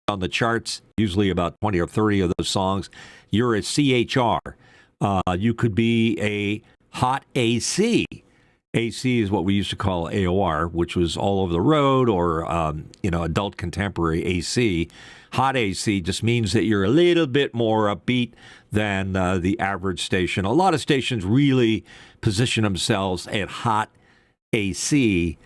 on the charts, usually about 20 or 30 of those songs. You're a CHR. You could be a hot AC. AC is what we used to call AOR, which was all over the road, or adult contemporary AC. Hot AC just means that you're a little bit more upbeat than the average station. A lot of stations really position themselves at hot AC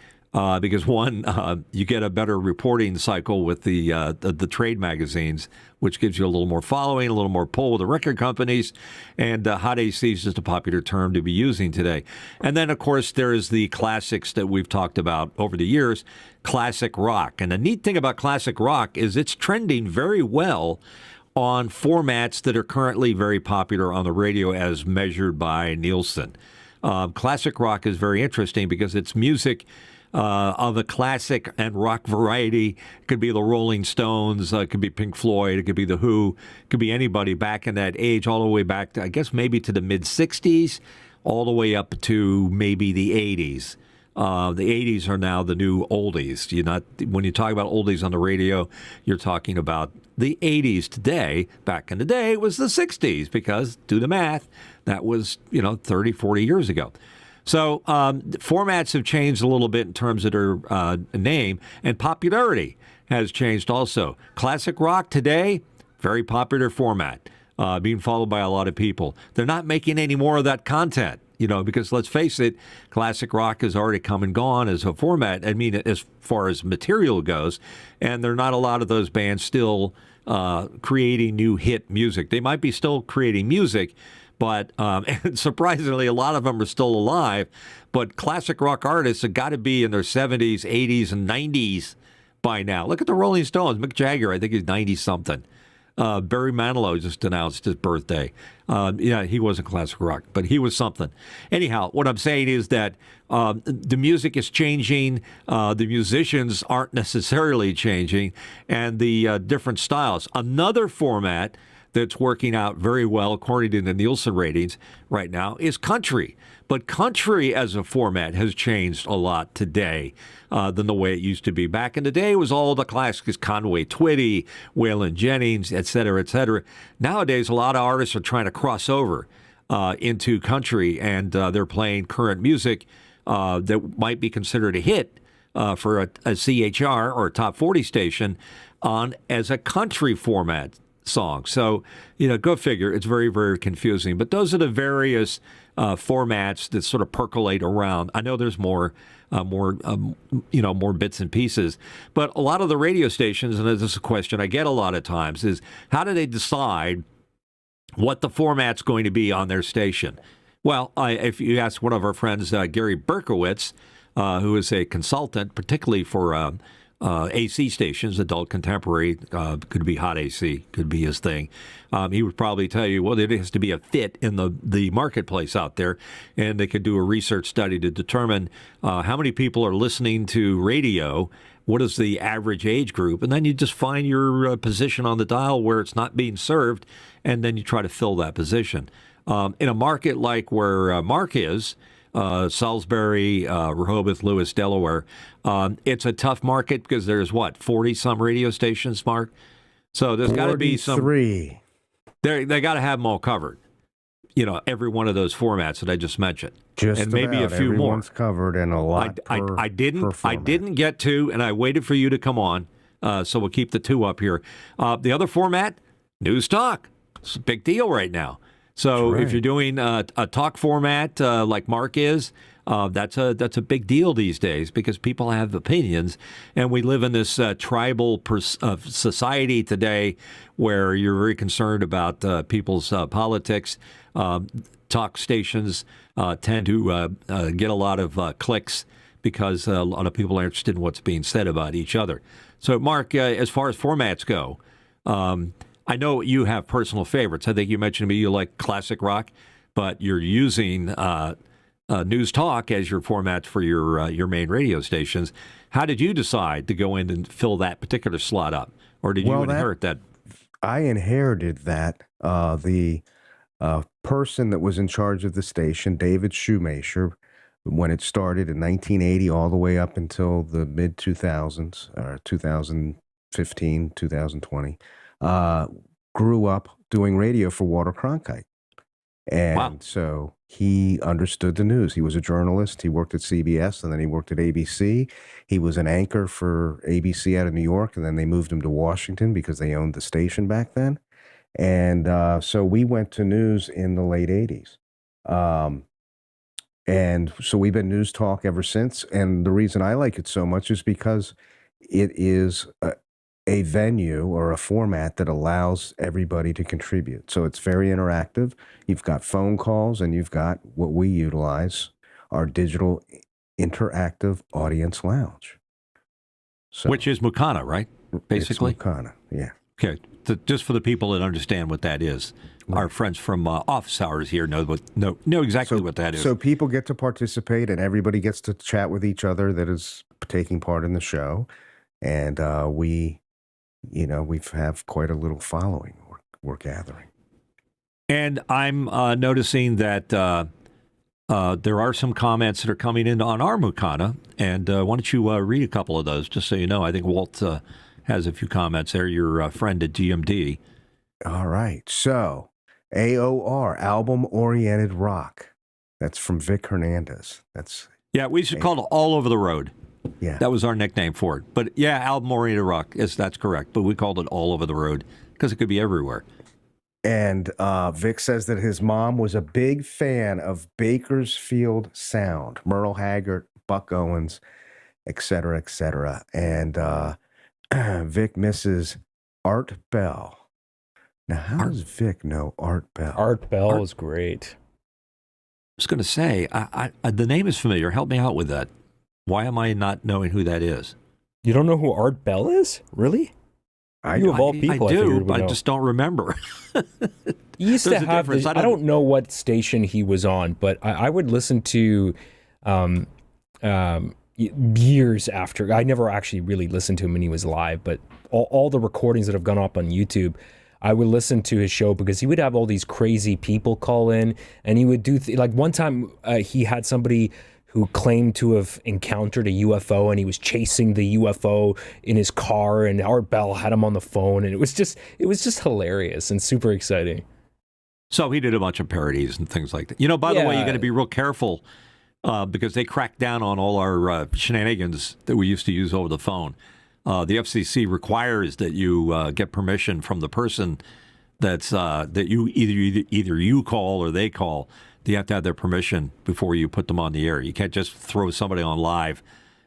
because one, you get a better reporting cycle with the trade magazines, which gives you a little more following, a little more pull with the record companies, and hot AC is just a popular term to be using today. And then, of course, there's the classics that we've talked about over the years, classic rock. And the neat thing about classic rock is it's trending very well on formats that are currently very popular on the radio as measured by Nielsen. Classic rock is very interesting because it's music of a classic and rock variety. It could be the Rolling Stones, it could be Pink Floyd, it could be The Who, it could be anybody back in that age, all the way back to, I guess, maybe to the mid-'60s, all the way up to maybe the '80s. The '80s are now the new oldies. When you talk about oldies on the radio, you're talking about the '80s today. Back in the day, it was the '60s because, do the math, that was 30, 40 years ago. So formats have changed a little bit in terms of their name, and popularity has changed also. Classic rock today, very popular format, being followed by a lot of people. They're not making any more of that content, because let's face it, classic rock has already come and gone as a format. I mean, as far as material goes, and there are not a lot of those bands still creating new hit music. They might be still creating music, but and surprisingly, a lot of them are still alive. But classic rock artists have got to be in their 70s, 80s, and 90s by now. Look at the Rolling Stones. Mick Jagger, I think he's 90-something. Barry Manilow just announced his birthday. He wasn't classic rock, but he was something. Anyhow, what I'm saying is that the music is changing. The musicians aren't necessarily changing, and the different styles. Another format that's working out very well, according to the Nielsen ratings right now, is country. But country as a format has changed a lot today than the way it used to be. Back in the day, it was all the classics, Conway Twitty, Waylon Jennings, et cetera, et cetera. Nowadays, a lot of artists are trying to cross over into country, and they're playing current music that might be considered a hit for a CHR or a top 40 station as a country format song. So, go figure. It's very, very confusing. But those are the various formats that sort of percolate around. I know there's more bits and pieces. But a lot of the radio stations, and this is a question I get a lot of times, is how do they decide what the format's going to be on their station? Well, if you ask one of our friends, Gary Berkowitz, who is a consultant, particularly for AC stations, adult contemporary, could be hot AC, could be his thing. He would probably tell you, well, there has to be a fit in the marketplace out there, and they could do a research study to determine how many people are listening to radio, what is the average age group, and then you just find your position on the dial where it's not being served, and then you try to fill that position. In a market like where Mark is, Salisbury, Rehoboth, Lewis, Delaware. It's a tough market because there's 40-some radio stations, Mark? So there's got to be some. They got to have them all covered. Every one of those formats that I just mentioned. And maybe a few more. Everyone's covered and a lot I didn't get to, and I waited for you to come on, so we'll keep the two up here. The other format, News Talk. It's a big deal right now. So if you're doing a talk format like Mark is, that's a big deal these days because people have opinions, and we live in this tribal society today where you're very concerned about people's politics. Talk stations tend to get a lot of clicks because a lot of people are interested in what's being said about each other. So, Mark, as far as formats go, I know you have personal favorites. I think you mentioned to me you like classic rock, but you're using News Talk as your format for your main radio stations. How did you decide to go in and fill that particular slot up, or did you inherit that? I inherited that. The person that was in charge of the station, David Shoemaker, when it started in 1980 all the way up until the mid-2000s, or 2015 2020, grew up doing radio for Walter Cronkite. And Wow. so he understood the news. He was a journalist. He worked at CBS, and then he worked at ABC. He was an anchor for ABC out of New York, and then they moved him to Washington because they owned the station back then. And so we went to news in the late 80s. And so we've been News Talk ever since. And the reason I like it so much is because it is a venue or a format that allows everybody to contribute. So it's very interactive. You've got phone calls, and you've got what we utilize, our digital interactive audience lounge. So, Which is Mukana, right? Basically? It's Mukana, yeah. Okay. Just for the people that understand what that is. Right. Our friends from office hours here know exactly what that is. So people get to participate, and everybody gets to chat with each other that is taking part in the show. And we have quite a little following we're gathering. And I'm noticing that there are some comments that are coming in on our Mukana. And why don't you read a couple of those, just so you know. I think Walt has a few comments there, your friend at GMD. All right. So, AOR, album-oriented rock. That's from Vic Hernandez. We should call it All Over the Road. Yeah. That was our nickname for it. But yeah, album-oriented rock. Yes, that's correct. But we called it All Over the Road because it could be everywhere. And Vic says that his mom was a big fan of Bakersfield Sound, Merle Haggard, Buck Owens, et cetera, et cetera. And Vic misses Art Bell. Now, how does Vic know Art Bell? Art Bell was great. I was going to say, the name is familiar. Help me out with that. Why am I not knowing who that is? You don't know who Art Bell is? Really? You of all people, I do, but I just don't remember. He used to have. I don't know what station he was on, but I would listen to years after. I never actually really listened to him when he was live, but all the recordings that have gone up on YouTube, I would listen to his show because he would have all these crazy people call in, and he would do like one time he had somebody who claimed to have encountered a UFO, and he was chasing the UFO in his car, and Art Bell had him on the phone, and it was just hilarious and super exciting. So he did a bunch of parodies and things like that. By the way, you got to be real careful because they cracked down on all our shenanigans that we used to use over the phone. The FCC requires that you get permission from the person that you either you call or they call. You have to have their permission before you put them on the air. You can't just throw somebody on live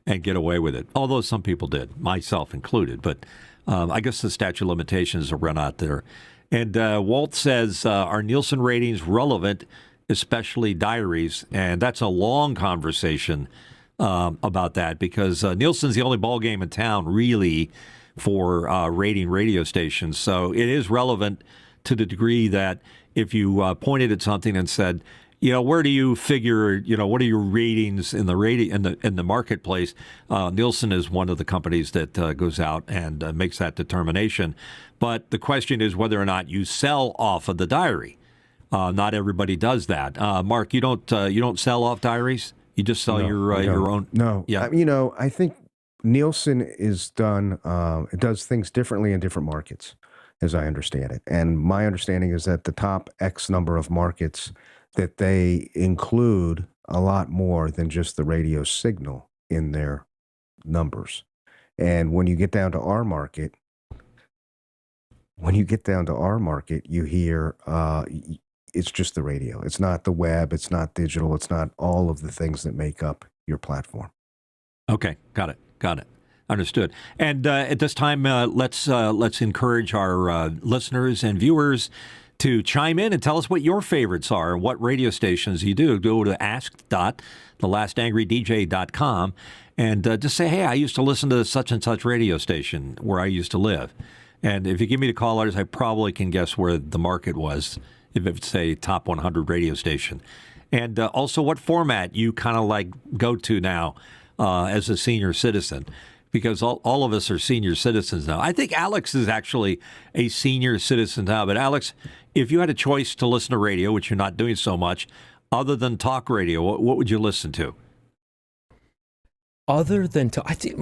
and get away with it, although some people did, myself included. But I guess the statute of limitations are run out there. And Walt says, are Nielsen ratings relevant, especially diaries? And that's a long conversation about that because Nielsen's the only ballgame in town, really, for rating radio stations. So it is relevant to the degree that if you pointed at something and said, where do you figure, what are your ratings in the marketplace? Nielsen is one of the companies that goes out and makes that determination. But the question is whether or not you sell off of the diary. Not everybody does that. Mark, you don't sell off diaries. You just sell your own. No. Yeah. I think Nielsen does things differently in different markets, as I understand it. And my understanding is that the top X number of markets that they include a lot more than just the radio signal in their numbers. And when you get down to our market, you hear it's just the radio. It's not the web. It's not digital. It's not all of the things that make up your platform. Okay, got it. Understood. And at this time, let's encourage our listeners and viewers to chime in and tell us what your favorites are and what radio stations you do. Go to ask.thelastangrydj.com and just say, hey, I used to listen to such and such radio station where I used to live. And if you give me the call letters, I probably can guess where the market was, if it's, say, top 100 radio station. And also what format you kind of like go to now as a senior citizen. Because all of us are senior citizens now. I think Alex is actually a senior citizen now. But Alex, if you had a choice to listen to radio, which you're not doing so much, other than talk radio, what would you listen to? Other than I think,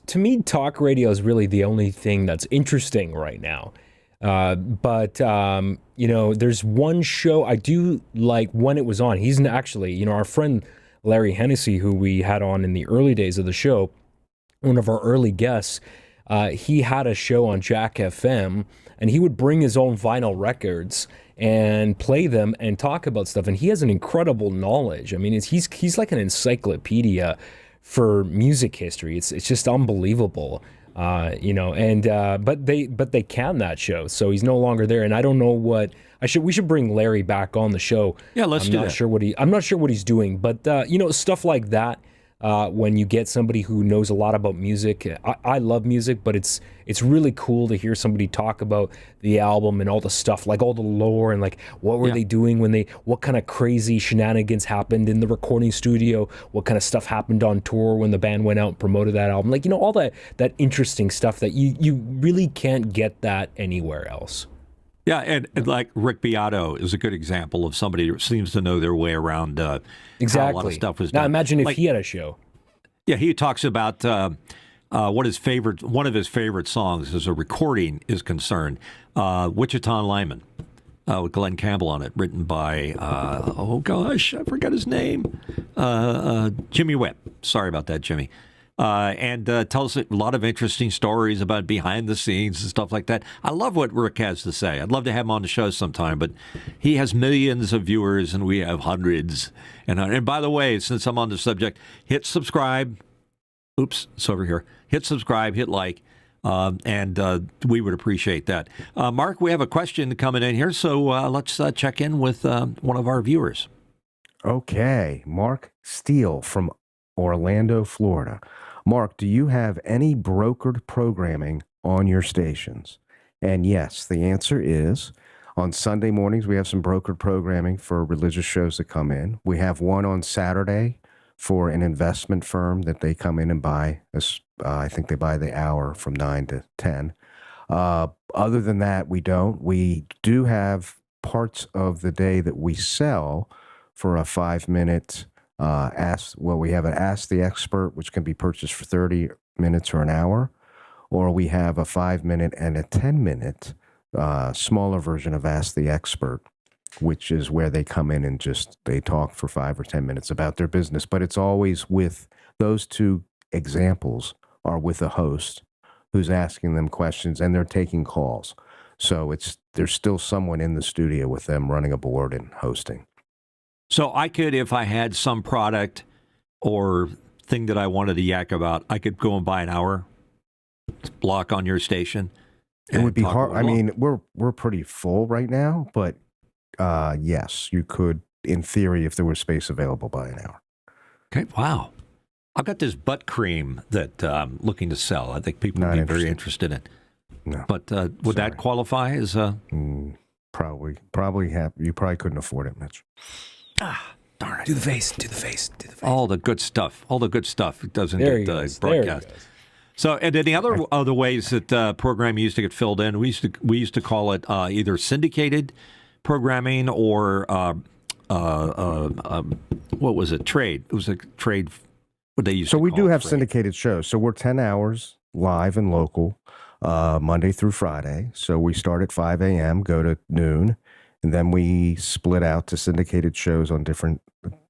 to me, talk radio is really the only thing that's interesting right now. But there's one show I do like when it was on. He's actually, our friend Larry Hennessy, who we had on in the early days of the show, one of our early guests. He had a show on Jack FM, and he would bring his own vinyl records and play them and talk about stuff. And he has an incredible knowledge. I mean, he's like an encyclopedia for music history. It's just unbelievable, but they canned that show, so he's no longer there. And I don't know what we should bring Larry back on the show. Yeah, let's do that. I'm not sure what he's doing, but stuff like that. When you get somebody who knows a lot about music, I love music, but it's really cool to hear somebody talk about the album and all the stuff, like all the lore and like what were they doing what kind of crazy shenanigans happened in the recording studio, what kind of stuff happened on tour when the band went out and promoted that album, like all that interesting stuff that you really can't get that anywhere else. Yeah, and like Rick Beato is a good example of somebody who seems to know their way around exactly. how a lot of stuff was done. Now imagine if he had a show. Yeah, he talks about one of his favorite songs as a recording is concerned, Wichita Lineman, with Glenn Campbell on it, written by, I forgot his name, Jimmy Whipp. Sorry about that, Jimmy. And tells a lot of interesting stories about behind the scenes and stuff like that. I love what Rick has to say. I'd love to have him on the show sometime, but he has millions of viewers and we have hundreds. And by the way, since I'm on the subject, hit subscribe. Oops, it's over here. Hit subscribe, hit like, and we would appreciate that. Mark, we have a question coming in here, so let's check in with one of our viewers. Okay, Mark Steele from Orlando, Florida. Mark, do you have any brokered programming on your stations? And yes, the answer is on Sunday mornings, we have some brokered programming for religious shows that come in. We have one on Saturday for an investment firm that they come in and buy. I think they buy the hour from 9 to 10. Other than that, we don't. We do have parts of the day that we sell for a 5-minute we have an Ask the Expert, which can be purchased for 30 minutes or an hour, or we have a 5-minute and a 10-minute smaller version of Ask the Expert, which is where they come in and they talk for 5 or 10 minutes about their business. But it's always with those two examples are with a host who's asking them questions and they're taking calls. So there's still someone in the studio with them running a board and hosting. So I could, if I had some product or thing that I wanted to yak about, I could go and buy an hour block on your station. It would be hard. I mean, we're pretty full right now, but yes, you could, in theory, if there was space available, buy an hour. Okay. Wow. I've got this butt cream that I'm looking to sell. I think people would be very interested in. No. But would that qualify as Probably have. You probably couldn't afford it, Mitch. Darn it. Do the face. All the good stuff. It doesn't get broadcast. So, and then the other ways that programming used to get filled in, we used to call it either syndicated programming or what was it? Trade. It was a trade. What they used. So to we call do have trade. syndicated shows. So we're 10 hours live and local, Monday through Friday. So we start at 5 a.m., go to noon. And then we split out to syndicated shows on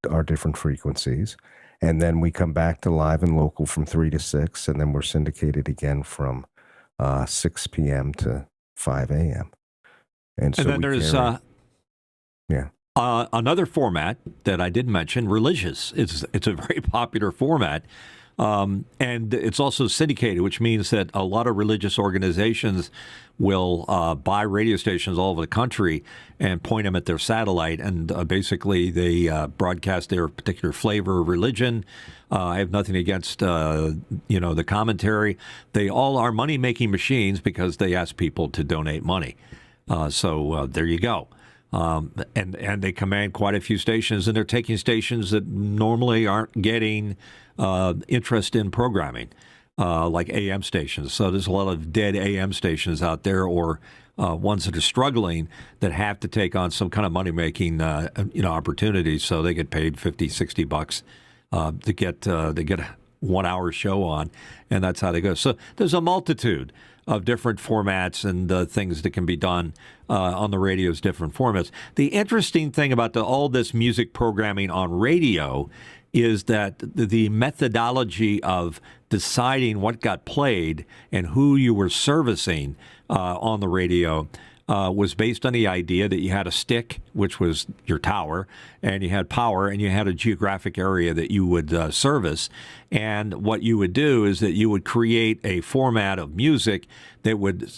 our different frequencies. And then we come back to live and local from 3 to 6. And then we're syndicated again from 6 p.m. to 5 a.m. And so then there's another format that I didn't mention, religious. It's a very popular format. And it's also syndicated, which means that a lot of religious organizations will buy radio stations all over the country and point them at their satellite. And basically, they broadcast their particular flavor of religion. I have nothing against, the commentary. They all are money-making machines because they ask people to donate money. So there you go. And they command quite a few stations, and they're taking stations that normally aren't getting interest in programming, like AM stations. So there's a lot of dead AM stations out there, or ones that are struggling that have to take on some kind of money-making opportunities. So they get paid $50, $60 to get 1-hour show on, and that's how they go. So there's a multitude of different formats and things that can be done on the radio's different formats. The interesting thing about all this music programming on radio is that the methodology of deciding what got played and who you were servicing on the radio was based on the idea that you had a stick, which was your tower, and you had power, and you had a geographic area that you would service. And what you would do is that you would create a format of music that would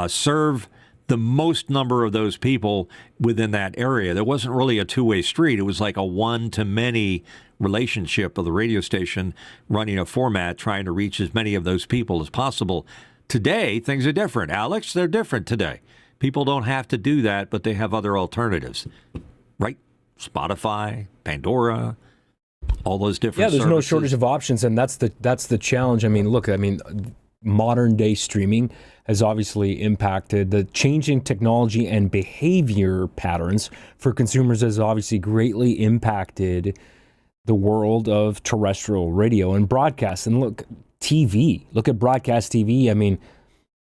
serve the most number of those people within that area. There wasn't really a two-way street. It was like a one-to-many relationship of the radio station running a format, trying to reach as many of those people as possible. Today, things are different. Alex, they're different today. People don't have to do that, but they have other alternatives, right? Spotify, Pandora, all those different there's services. no shortage of options, and that's the challenge. I mean, look, modern day streaming has obviously impacted the changing technology and behavior patterns for consumers has obviously greatly impacted the world of terrestrial radio and broadcast. And look at broadcast TV. I mean,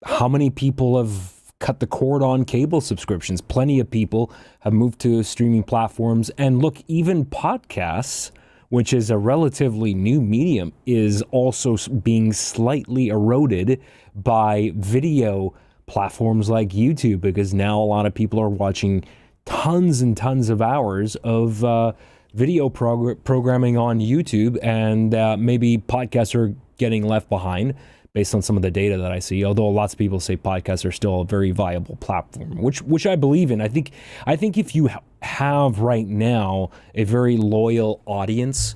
how many people have cut the cord on cable subscriptions? Plenty of people have moved to streaming platforms. And look, even podcasts, which is a relatively new medium, is also being slightly eroded by video platforms like YouTube, because now a lot of people are watching tons and tons of hours of video programming on YouTube, and maybe podcasts are getting left behind based on some of the data that I see, although lots of people say podcasts are still a very viable platform, which I believe in. I think if you have right now a very loyal audience,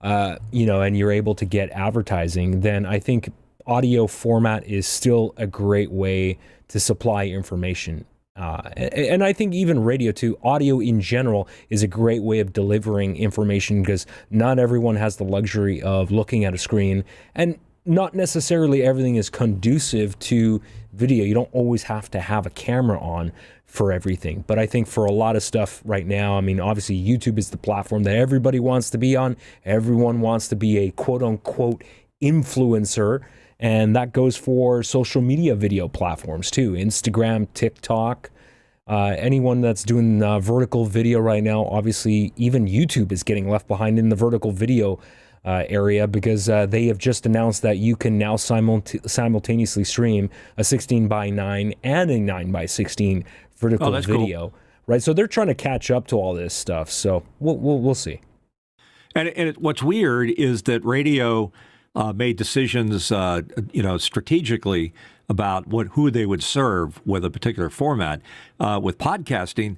and you're able to get advertising, then I think audio format is still a great way to supply information. And I think even radio too, audio in general is a great way of delivering information, because not everyone has the luxury of looking at a screen, and not necessarily everything is conducive to video. You don't always have to have a camera on for everything. But I think for a lot of stuff right now, I mean, obviously YouTube is the platform that everybody wants to be on. Everyone wants to be a quote unquote influencer. And that goes for social media video platforms too. Instagram, TikTok, anyone that's doing vertical video right now. Obviously, even YouTube is getting left behind in the vertical video area, because they have just announced that you can now simultaneously stream a 16:9 and a 9:16 vertical video. Cool. Right? So they're trying to catch up to all this stuff. So we'll see. And what's weird is that radio made decisions, strategically about who they would serve with a particular format. With podcasting,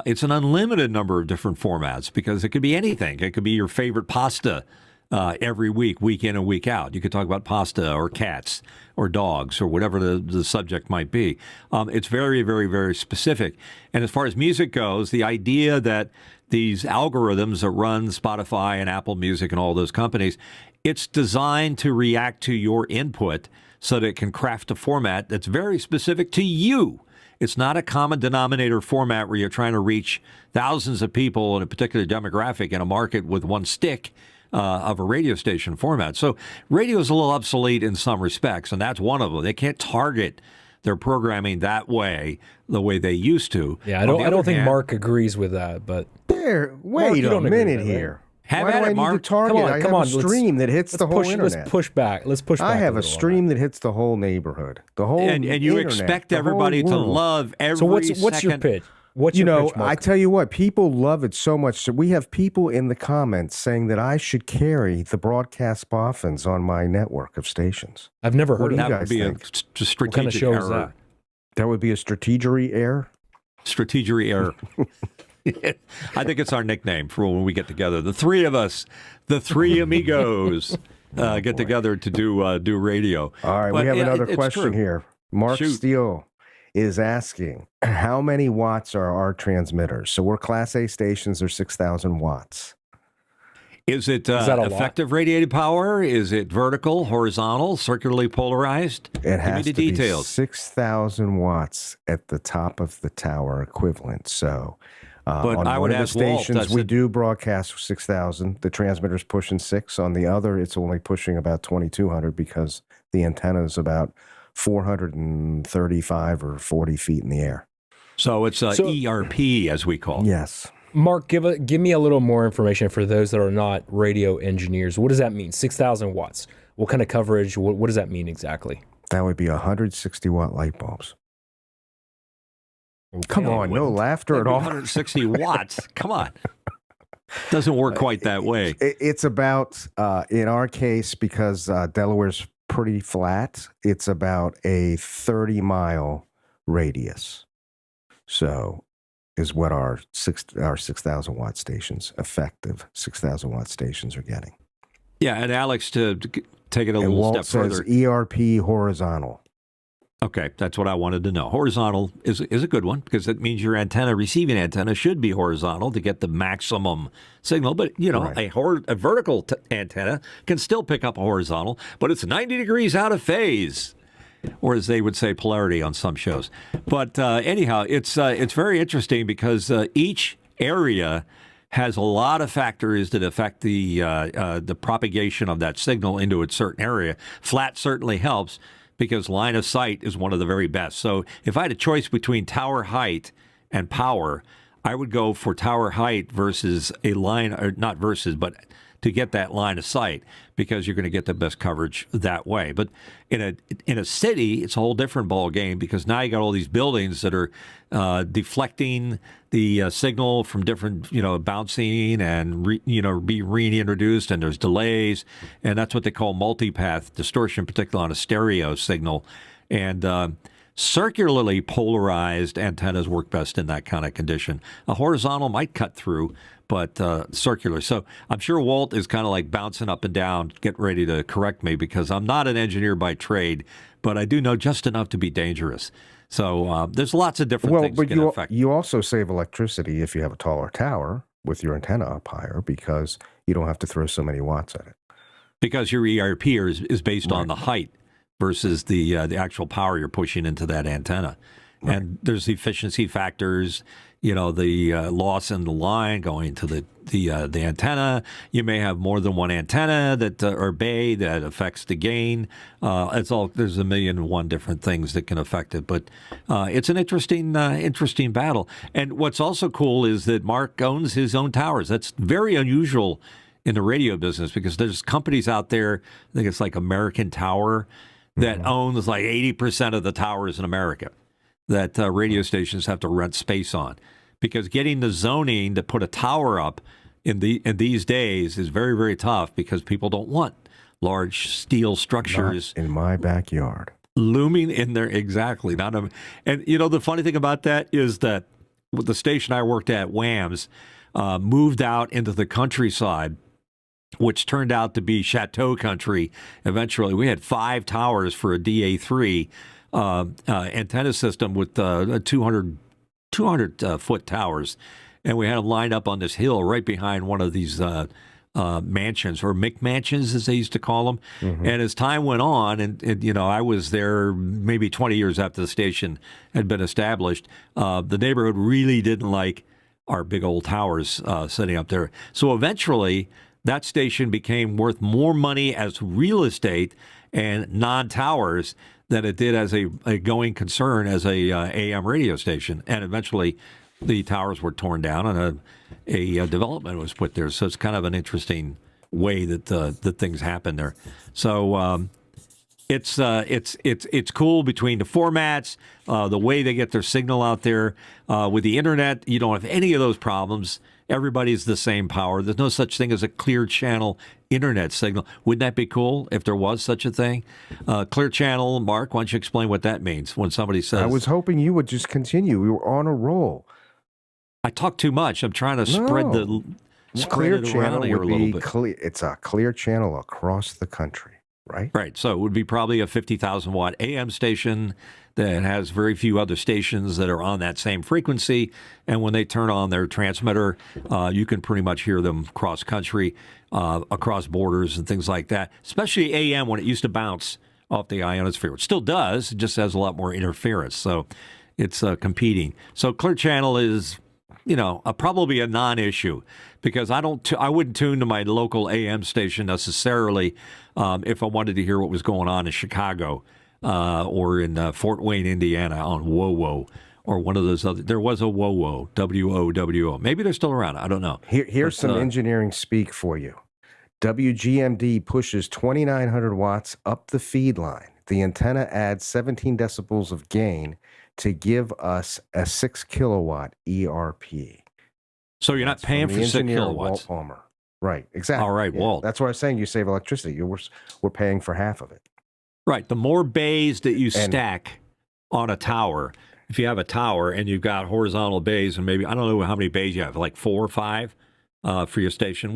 it's an unlimited number of different formats, because it could be anything. It could be your favorite pasta every week in and week out. You could talk about pasta or cats or dogs or whatever the subject might be. It's very, very, very specific. And as far as music goes, the idea that these algorithms that run Spotify and Apple Music and all those companies, it's designed to react to your input so that it can craft a format that's very specific to you. It's not a common denominator format where you're trying to reach thousands of people in a particular demographic in a market with one stick of a radio station format. So radio is a little obsolete in some respects, and that's one of them. They can't target their programming that way, the way they used to. Yeah, I don't think Mark agrees with that, but... Wait a minute here. Have Why at do it, I Mark. need to target? I have a stream that hits the whole internet. Let's push back. I have a stream that hits the whole neighborhood, the whole and you internet, expect everybody to love every second. So what's your pitch? What's your pitch, Mark? I tell you what, people love it so much. So we have people in the comments saying that I should carry the broadcast Boffins on my network of stations. I've never heard of that. That Would be a strategic what kind of show error. Is that? That would be a strategery error? Strategery error. I think it's our nickname for when we get together. The three of us, the three amigos, get together to do radio. All right, we have another question here. Mark Steele is asking, how many watts are our transmitters? So we're Class A stations, they're 6,000 watts. Is it effective radiated power? Is it vertical, horizontal, circularly polarized? It has Give me the details. Be 6,000 watts at the top of the tower equivalent. So But On I one would of the ask Walt, stations, we do broadcast 6,000. The transmitter's pushing 6. On the other, it's only pushing about 2,200 because the antenna is about 435 or 40 feet in the air. So it's ERP, as we call it. Yes. Mark, give me a little more information for those that are not radio engineers. What does that mean? 6,000 watts. What kind of coverage? What does that mean exactly? That would be 160-watt light bulbs. Okay. Come on, no laughter at all. 160 watts. Come on. Doesn't work quite that way. It's about, in our case, because Delaware's pretty flat, it's about a 30-mile radius. So is what our 6,000 watt stations, effective 6,000 watt stations, are getting. Yeah, and Alex, to take it a little Walt step says further. ERP horizontal. Okay, that's what I wanted to know. Horizontal is a good one because it means your receiving antenna should be horizontal to get the maximum signal. But, Right. a vertical antenna can still pick up a horizontal, but it's 90 degrees out of phase, or as they would say, polarity on some shows. But anyhow, it's very interesting because each area has a lot of factors that affect the propagation of that signal into a certain area. Flat certainly helps, because line of sight is one of the very best. So if I had a choice between tower height and power, I would go for tower height versus a line, or not versus, but to get that line of sight, because you're going to get the best coverage that way. But in a city, it's a whole different ball game, because now you got all these buildings that are deflecting the signal from different, bouncing and be reintroduced, and there's delays, and that's what they call multipath distortion, particularly on a stereo signal. And circularly polarized antennas work best in that kind of condition. A horizontal might cut through, but circular. So I'm sure Walt is kind of like bouncing up and down, getting ready to correct me, because I'm not an engineer by trade, but I do know just enough to be dangerous. So there's lots of different things that can affect. You also save electricity if you have a taller tower with your antenna up higher, because you don't have to throw so many watts at it. Because your ERP is based on the height versus the actual power you're pushing into that antenna. Right. And there's efficiency factors, the loss in the line going to the antenna. You may have more than one antenna or bay that affects the gain. There's a million and one different things that can affect it. But it's an interesting battle. And what's also cool is that Mark owns his own towers. That's very unusual in the radio business, because there's companies out there, I think it's like American Tower, that owns like 80% of the towers in America that radio stations have to rent space on. Because getting the zoning to put a tower up in these days is very, very tough, because people don't want large steel structures. Not in my backyard. Looming in there, exactly. And the funny thing about that is that the station I worked at, WAMS, moved out into the countryside, which turned out to be chateau country. Eventually, we had 5 towers for a DA3 antenna system with 200 foot towers, and we had them lined up on this hill right behind one of these mansions, or McMansions as they used to call them. And as time went on, and I was there maybe 20 years after the station had been established, the neighborhood really didn't like our big old towers sitting up there. So eventually, that station became worth more money as real estate and non-towers than it did as a going concern as a AM radio station. And eventually, the towers were torn down and a development was put there. So it's kind of an interesting way that things happen there. So it's cool between the formats, the way they get their signal out there. With the internet, you don't have any of those problems. Everybody's the same power. There's no such thing as a clear channel internet signal. Wouldn't that be cool if there was such a thing? Clear channel, Mark, why don't you explain what that means when somebody says... I was hoping you would just continue. We were on a roll. I talk too much. I'm trying to spread clear it channel around here a little bit. Clear. It's a clear channel across the country, right? Right. So it would be probably a 50,000 watt AM station that has very few other stations that are on that same frequency. And when they turn on their transmitter, you can pretty much hear them cross country, across borders and things like that, especially AM when it used to bounce off the ionosphere. It still does. It just has a lot more interference. So it's competing. So Clear Channel is probably a non-issue because I wouldn't tune to my local AM station necessarily if I wanted to hear what was going on in Chicago or in Fort Wayne, Indiana on WOWO or one of those other. There was a WOWO, WOWO. Maybe they're still around. I don't know. Here's some engineering speak for you. WGMD pushes 2,900 watts up the feed line. The antenna adds 17 decibels of gain to give us a 6 kilowatt ERP. So you're not paying for 6 kilowatts. Walt Palmer. Right, exactly. All right, Walt. That's why I was saying you save electricity. We're paying for half of it. Right. The more bays that you stack on a tower, if you have a tower and you've got horizontal bays, and maybe, I don't know how many bays you have, like 4 or 5 for your station.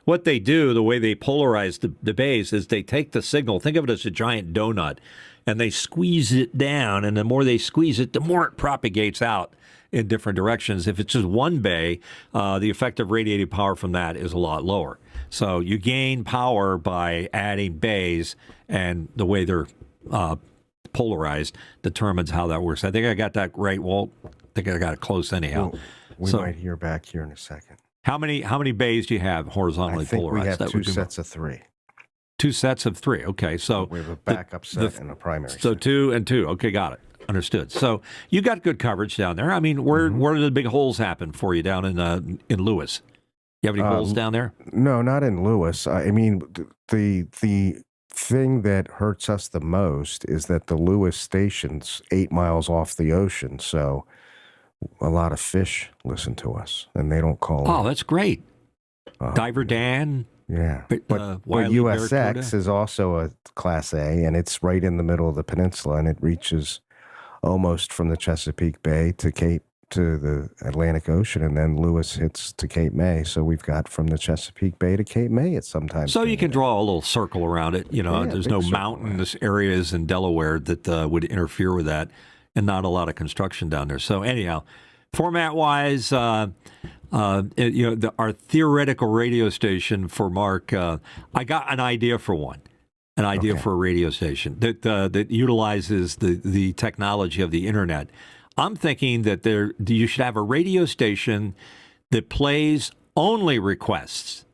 What they do, the way they polarize the bays, is they take the signal, think of it as a giant donut, and they squeeze it down. And the more they squeeze it, the more it propagates out in different directions. If it's just one bay, the effective radiated power from that is a lot lower. So you gain power by adding bays, and the way they're polarized determines how that works. I think I got that right, Walt. I think I got it close anyhow. Well, we might hear back here in a second. How many bays do you have horizontally polarized? I think we have 2 sets of 3. 2 sets of 3. Okay, so we have a backup set and a primary. So set. 2 and 2. Okay, got it. Understood. So you got good coverage down there. I mean, where do the big holes happen for you down in Lewis? You have any holes down there? No, not in Lewis. I mean, the thing that hurts us the most is that the Lewis station's 8 miles off the ocean, so a lot of fish listen to us, and they don't call. Oh, that's great. Diver Dan. Yeah, but USX is also a Class A, and it's right in the middle of the peninsula, and it reaches almost from the Chesapeake Bay to the Atlantic Ocean, and then Lewis hits to Cape May. So we've got from the Chesapeake Bay to Cape May at some time. So you can draw a little circle around it. There's no mountainous areas in Delaware that would interfere with that, and not a lot of construction down there. So anyhow, format-wise, our theoretical radio station for Mark, I got an idea for one. An idea for a radio station that utilizes the technology of the internet. I'm thinking that you should have a radio station that plays only requests.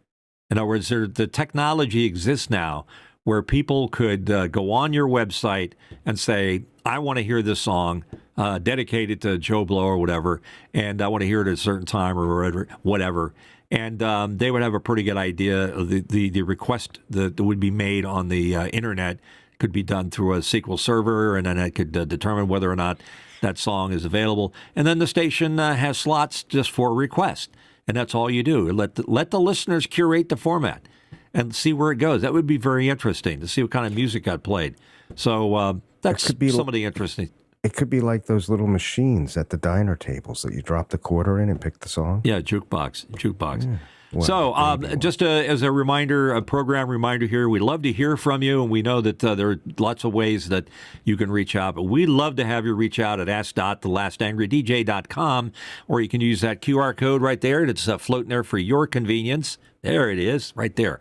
In other words, the technology exists now where people could go on your website and say, I want to hear this song dedicated to Joe Blow or whatever, and I want to hear it at a certain time or whatever. And they would have a pretty good idea of the request that would be made on the internet could be done through a SQL server, and then it could determine whether or not that song is available. And then the station has slots just for request, and that's all you do. Let the listeners curate the format and see where it goes. That would be very interesting to see what kind of music got played. So that's some of the interesting. It could be like those little machines at the diner tables that you drop the quarter in and pick the song. Yeah, jukebox. Yeah. Well, so just as a reminder, a program reminder here, we'd love to hear from you, and we know that there are lots of ways that you can reach out, but we'd love to have you reach out at ask.thelastangry.dj.com, or you can use that QR code right there. It's floating there for your convenience. There it is, right there.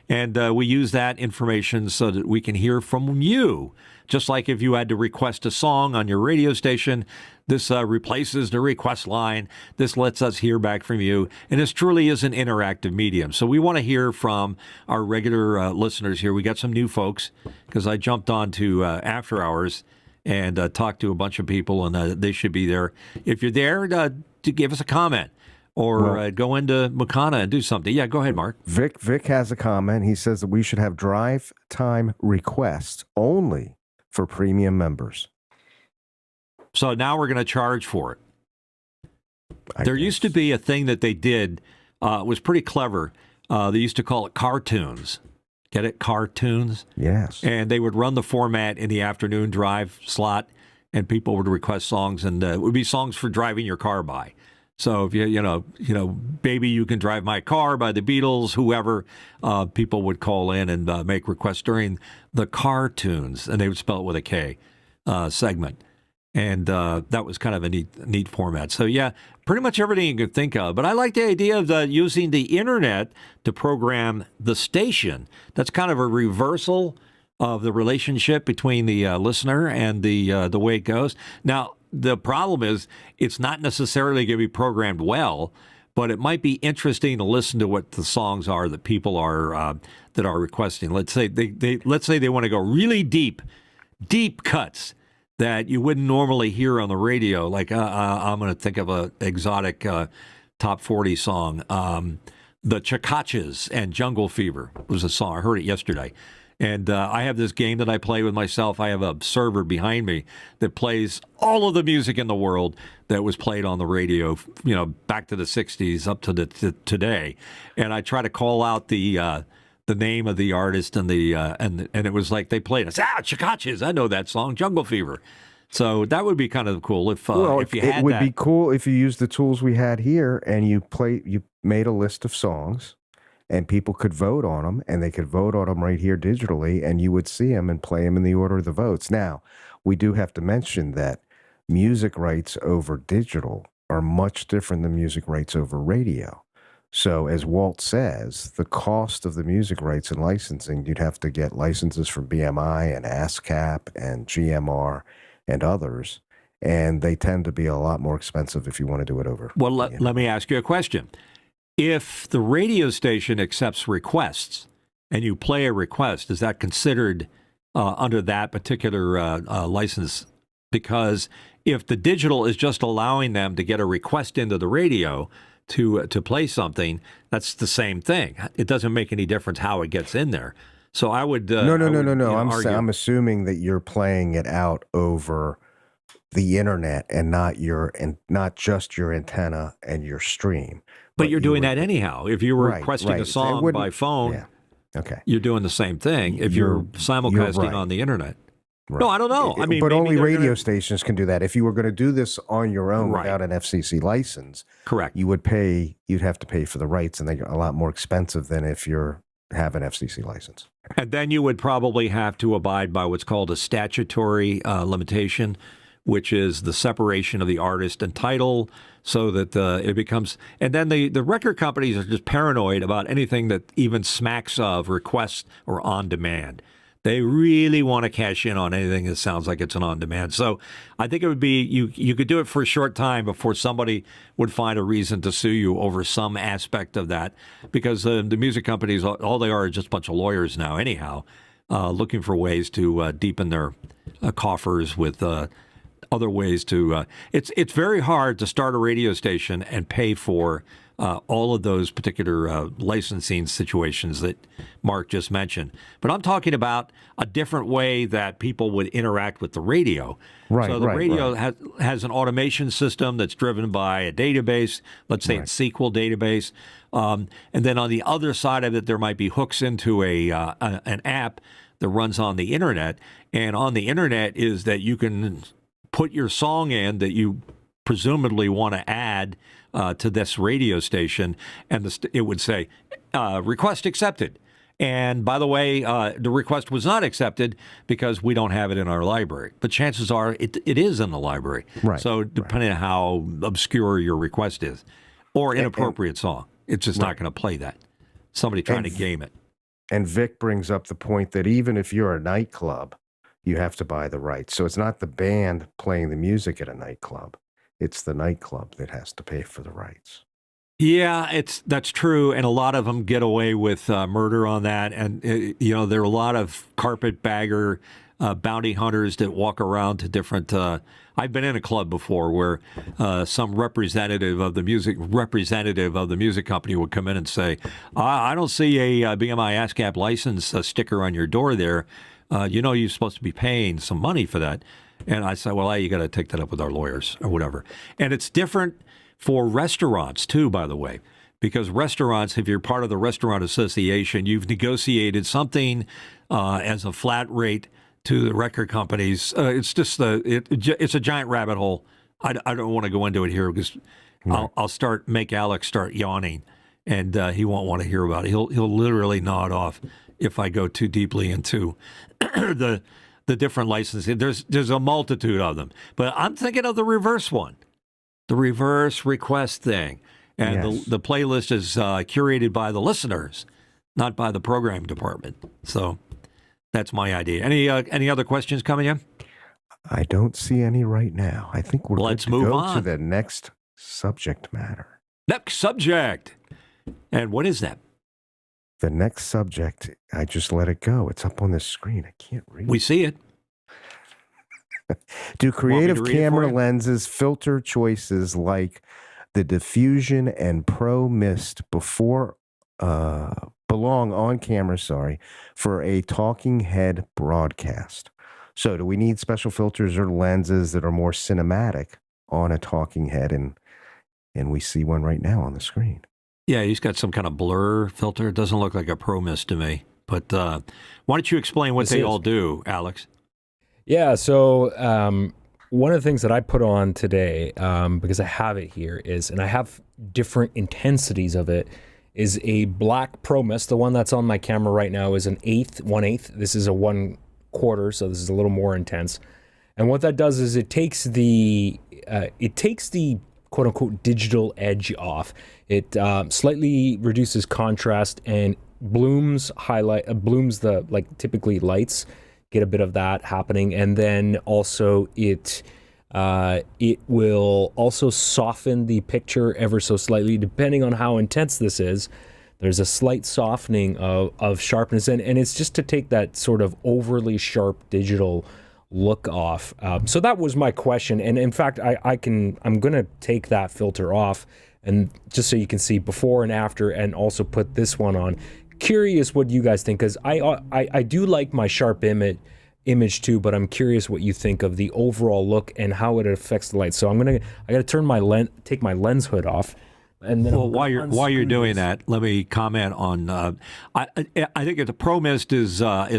And we use that information so that we can hear from you. Just like if you had to request a song on your radio station, this replaces the request line. This lets us hear back from you. And this truly is an interactive medium. So we want to hear from our regular listeners here. We got some new folks because I jumped on to After Hours and talked to a bunch of people, and they should be there. If you're there, to give us a comment. Or go into Makana and do something. Yeah, go ahead, Mark. Vic has a comment. He says that we should have drive time requests only for premium members. So now we're going to charge for it. There used to be a thing that they did. It was pretty clever. They used to call it cartoons. Get it? Cartoons? Yes. And they would run the format in the afternoon drive slot, and people would request songs, and it would be songs for driving your car by. So if you know, Baby You Can Drive My Car by the Beatles, whoever, people would call in and make requests during the cartoons, and they would spell it with a K segment. And that was kind of a neat format. So, yeah, pretty much everything you could think of. But I like the idea of using the internet to program the station. That's kind of a reversal of the relationship between the listener and the way it goes. Now, the problem is it's not necessarily going to be programmed well, but it might be interesting to listen to what the songs are that people are that are requesting. Let's say they want to go really deep cuts that you wouldn't normally hear on the radio. Like I'm going to think of an exotic top 40 song. The Chakachas and Jungle Fever was a song. I heard it yesterday. And I have this game that I play with myself. I have a server behind me that plays all of the music in the world that was played on the radio, back to the 60s up to today. And I try to call out the name of the artist and and it was like they played us. Chakachas, I know that song, Jungle Fever. So that would be kind of cool if you had that. It would be cool if you used the tools we had here and you made a list of songs. And people could vote on them, and they could vote on them right here digitally, and you would see them and play them in the order of the votes. Now, we do have to mention that music rights over digital are much different than music rights over radio. So, as Walt says, the cost of the music rights and licensing, you'd have to get licenses from BMI and ASCAP and GMR and others, and they tend to be a lot more expensive if you want to do it over. Well, let me ask you a question. If the radio station accepts requests and you play a request, is that considered under that particular license? Because if the digital is just allowing them to get a request into the radio to play something, that's the same thing. It doesn't make any difference how it gets in there. So I would no. I'm assuming that you're playing it out over the internet and not just your antenna and your stream. But you're doing that anyhow. If you were requesting a song by phone, you're doing the same thing. If you're simulcasting on the internet. Right. No, I don't know. I mean, but only radio stations can do that. If you were going to do this on your own without an FCC license, correct, you'd have to pay for the rights, and they're a lot more expensive than if you have an FCC license. And then you would probably have to abide by what's called a statutory limitation, which is the separation of the artist and title, so that it becomes. And then the record companies are just paranoid about anything that even smacks of request or on demand. They really want to cash in on anything that sounds like it's an on demand. So I think it would be you could do it for a short time before somebody would find a reason to sue you over some aspect of that, because the music companies, all they are just a bunch of lawyers now anyhow, looking for ways to deepen their coffers with other ways to. It's very hard to start a radio station and pay for all of those particular licensing situations that Mark just mentioned. But I'm talking about a different way that people would interact with the radio. Right. So the radio has an automation system that's driven by a database. Let's say it's SQL database, and then on the other side of it, there might be hooks into an app that runs on the internet. And on the internet is that you can put your song in that you presumably want to add to this radio station, and it would say, request accepted. And by the way, the request was not accepted because we don't have it in our library. But chances are it is in the library. Right. So depending on how obscure your request is, or inappropriate song, it's just not going to play that. Somebody trying to game it. And Vic brings up the point that even if you're a nightclub, you have to buy the rights. So it's not the band playing the music at a nightclub. It's the nightclub that has to pay for the rights. Yeah, that's true, and a lot of them get away with murder on that. And there are a lot of carpetbagger bounty hunters that walk around to different. I've been in a club before where some representative of the music company would come in and say, "I don't see a BMI ASCAP license sticker on your door there. You're supposed to be paying some money for that." And I said, well, you got to take that up with our lawyers or whatever. And it's different for restaurants, too, by the way, because restaurants, if you're part of the restaurant association, you've negotiated something as a flat rate to the record companies. It's just it's a giant rabbit hole. I don't want to go into it here because I'll make Alex start yawning, and he won't want to hear about it. He'll literally nod off if I go too deeply into the different licensing. There's a multitude of them. But I'm thinking of the reverse one, the reverse request thing. And the playlist is curated by the listeners, not by the program department. So that's my idea. Any other questions coming in? I don't see any right now. I think we're Let's good to move go on to the next subject matter. Next subject. And what is that? The next subject, I just let it go. It's up on the screen. I can't read We it. see it. Do creative read it for camera you? lenses filter choices like the diffusion and pro mist belong on camera, for a talking head broadcast? So do we need special filters or lenses that are more cinematic on a talking head? And we see one right now on the screen. Yeah, he's got some kind of blur filter. It doesn't look like a Pro Mist to me. But why don't you explain what they all do, Alex? Yeah, so one of the things that I put on today, because I have it here, and I have different intensities of it, is a black Pro Mist. The one that's on my camera right now is an 1/8. This is a 1/4, so this is a little more intense. And what that does is it takes the quote unquote digital edge off. It slightly reduces contrast and blooms the typically lights, get a bit of that happening, and then also it will also soften the picture ever so slightly depending on how intense this is. There's a slight softening of sharpness, and it's just to take that sort of overly sharp digital look off. So that was my question, and in fact I'm gonna take that filter off, and just so you can see before and after, and also put this one on. Curious what you guys think, because I do like my sharp image too, but I'm curious what you think of the overall look and how it affects the light. So I gotta turn take my lens hood off, and then while you're doing that, let me comment on. I think that the Pro Mist is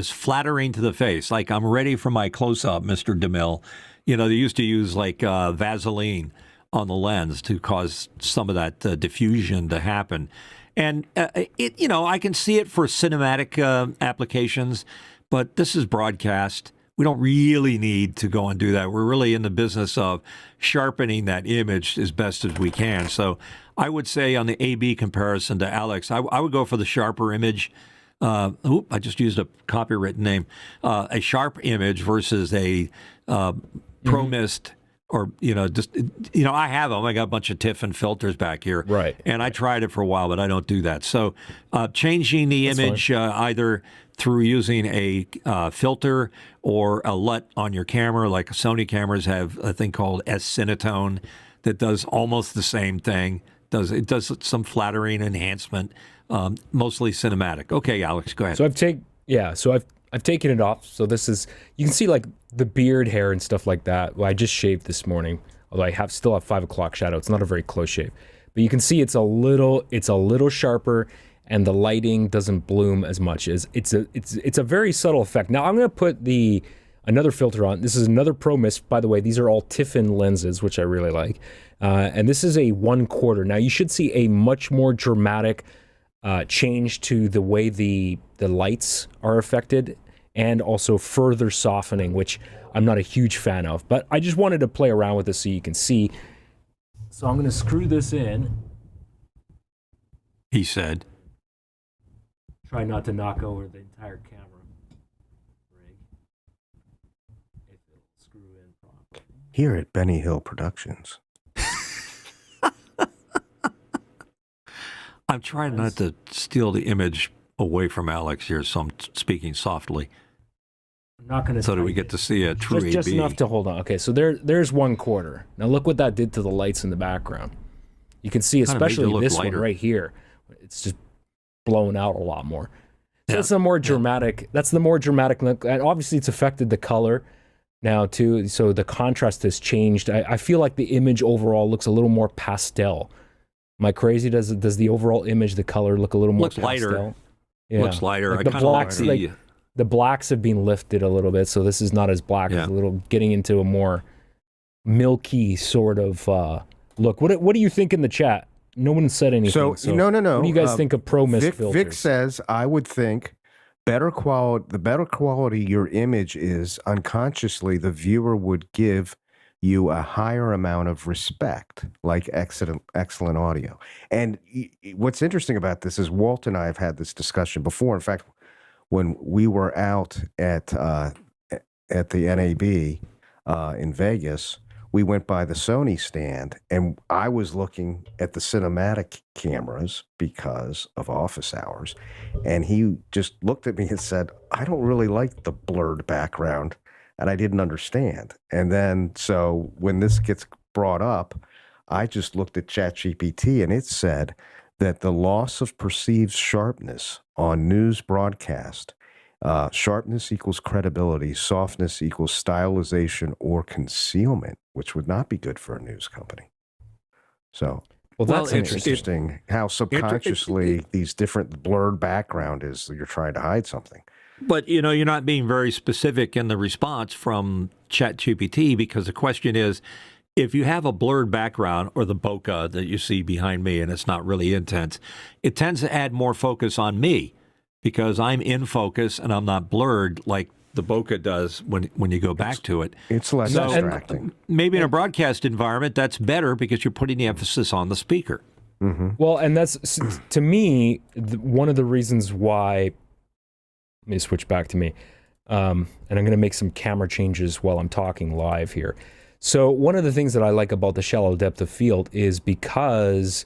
flattering to the face. Like, I'm ready for my close up, Mr. DeMille. You know, they used to use like Vaseline on the lens to cause some of that diffusion to happen. And I can see it for cinematic applications, but this is broadcast. We don't really need to go and do that. We're really in the business of sharpening that image as best as we can. So I would say on the A/B comparison to Alex, I would go for the sharper image. I just used a copywritten name. A sharp image versus a Pro Mist. Or, I have them. I got a bunch of Tiffin filters back here. Right. And I tried it for a while, but I don't do that. So changing the image either through using a filter or a LUT on your camera, like Sony cameras have a thing called S-Cinetone that does almost the same thing. It does some flattering enhancement, mostly cinematic. Okay, Alex, go ahead. So I've taken it off. So this is, you can see like the beard hair and stuff like that. Well, I just shaved this morning, although I still have 5 o'clock shadow. It's not a very close shave, but you can see it's a little sharper, and the lighting doesn't bloom as much. As it's a very subtle effect. Now I'm going to put another filter on. This is another Pro Mist, by the way. These are all Tiffin lenses, which I really like, and this is a 1/4. Now you should see a much more dramatic change to the way the lights are affected, and also further softening, which I'm not a huge fan of. But I just wanted to play around with this so you can see. So I'm going to screw this in. He said. Try not to knock over the entire camera rig. If it'll screw in properly. Here at Benny Hill Productions. I'm trying not to steal the image away from Alex here, so I'm speaking softly. I'm not going to. So that we get to see a true just AB. enough to hold on. Okay, so there's 1/4. Now look what that did to the lights in the background. You can see, especially this one right here. It's just blown out a lot more. So that's the more dramatic. That's the more dramatic look, and obviously it's affected the color now too. So the contrast has changed. I feel like the image overall looks a little more pastel. Am I crazy? Does the overall image, the color, look a little more pastel? Lighter. Yeah. Looks lighter. Like I kind of like the... the blacks have been lifted a little bit, so this is not as black. It's a little getting into a more milky sort of look. What do you think in the chat? No one said anything. So no. What do you guys think of Pro Mist filters? Vic says, I would think the better quality your image is, unconsciously the viewer would give you a higher amount of respect, like excellent audio. And what's interesting about this is Walt and I have had this discussion before. In fact, when we were out at the NAB, in Vegas, we went by the Sony stand, and I was looking at the cinematic cameras because of office hours. And he just looked at me and said, I don't really like the blurred background. And I didn't understand. And then, so when this gets brought up, I just looked at ChatGPT, and it said that the loss of perceived sharpness on news broadcast, sharpness equals credibility, softness equals stylization or concealment, which would not be good for a news company. So, Well, that's it's interesting how subconsciously these different blurred background is you're trying to hide something. But, you know, you're not being very specific in the response from ChatGPT, because the question is, if you have a blurred background or the bokeh that you see behind me and it's not really intense, it tends to add more focus on me because I'm in focus and I'm not blurred like the bokeh does when you go back to it. It's less distracting. Maybe in a broadcast environment, that's better because you're putting the emphasis on the speaker. Mm-hmm. Well, and that's, to me, one of the reasons why. Let me switch back to me. And I'm going to make some camera changes while I'm talking live here. So one of the things that I like about the shallow depth of field is because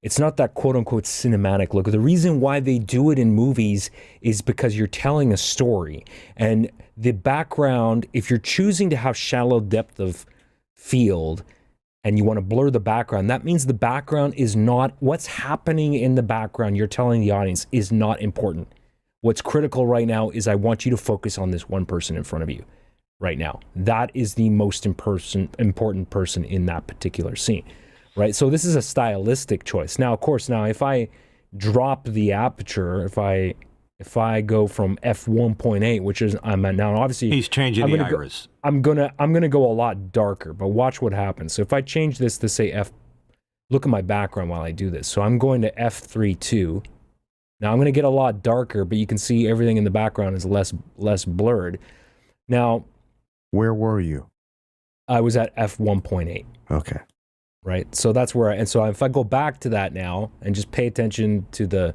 it's not that quote unquote cinematic look. The reason why they do it in movies is because you're telling a story. And the background, if you're choosing to have shallow depth of field and you want to blur the background, that means the background is not, what's happening in the background, you're telling the audience, is not important. What's critical right now is I want you to focus on this one person in front of you right now. That is the most important person in that particular scene, right? So this is a stylistic choice. Now, of course, if I drop the aperture, if I go from f1.8, which is I'm at now, obviously he's changing the iris. I'm gonna go a lot darker, but watch what happens. So if I change this to say look at my background while I do this. So I'm going to f3.2. Now I'm going to get a lot darker, but you can see everything in the background is less blurred. Now, where were you? I was at f1.8. Okay. Right. So that's where and so if I go back to that now and just pay attention to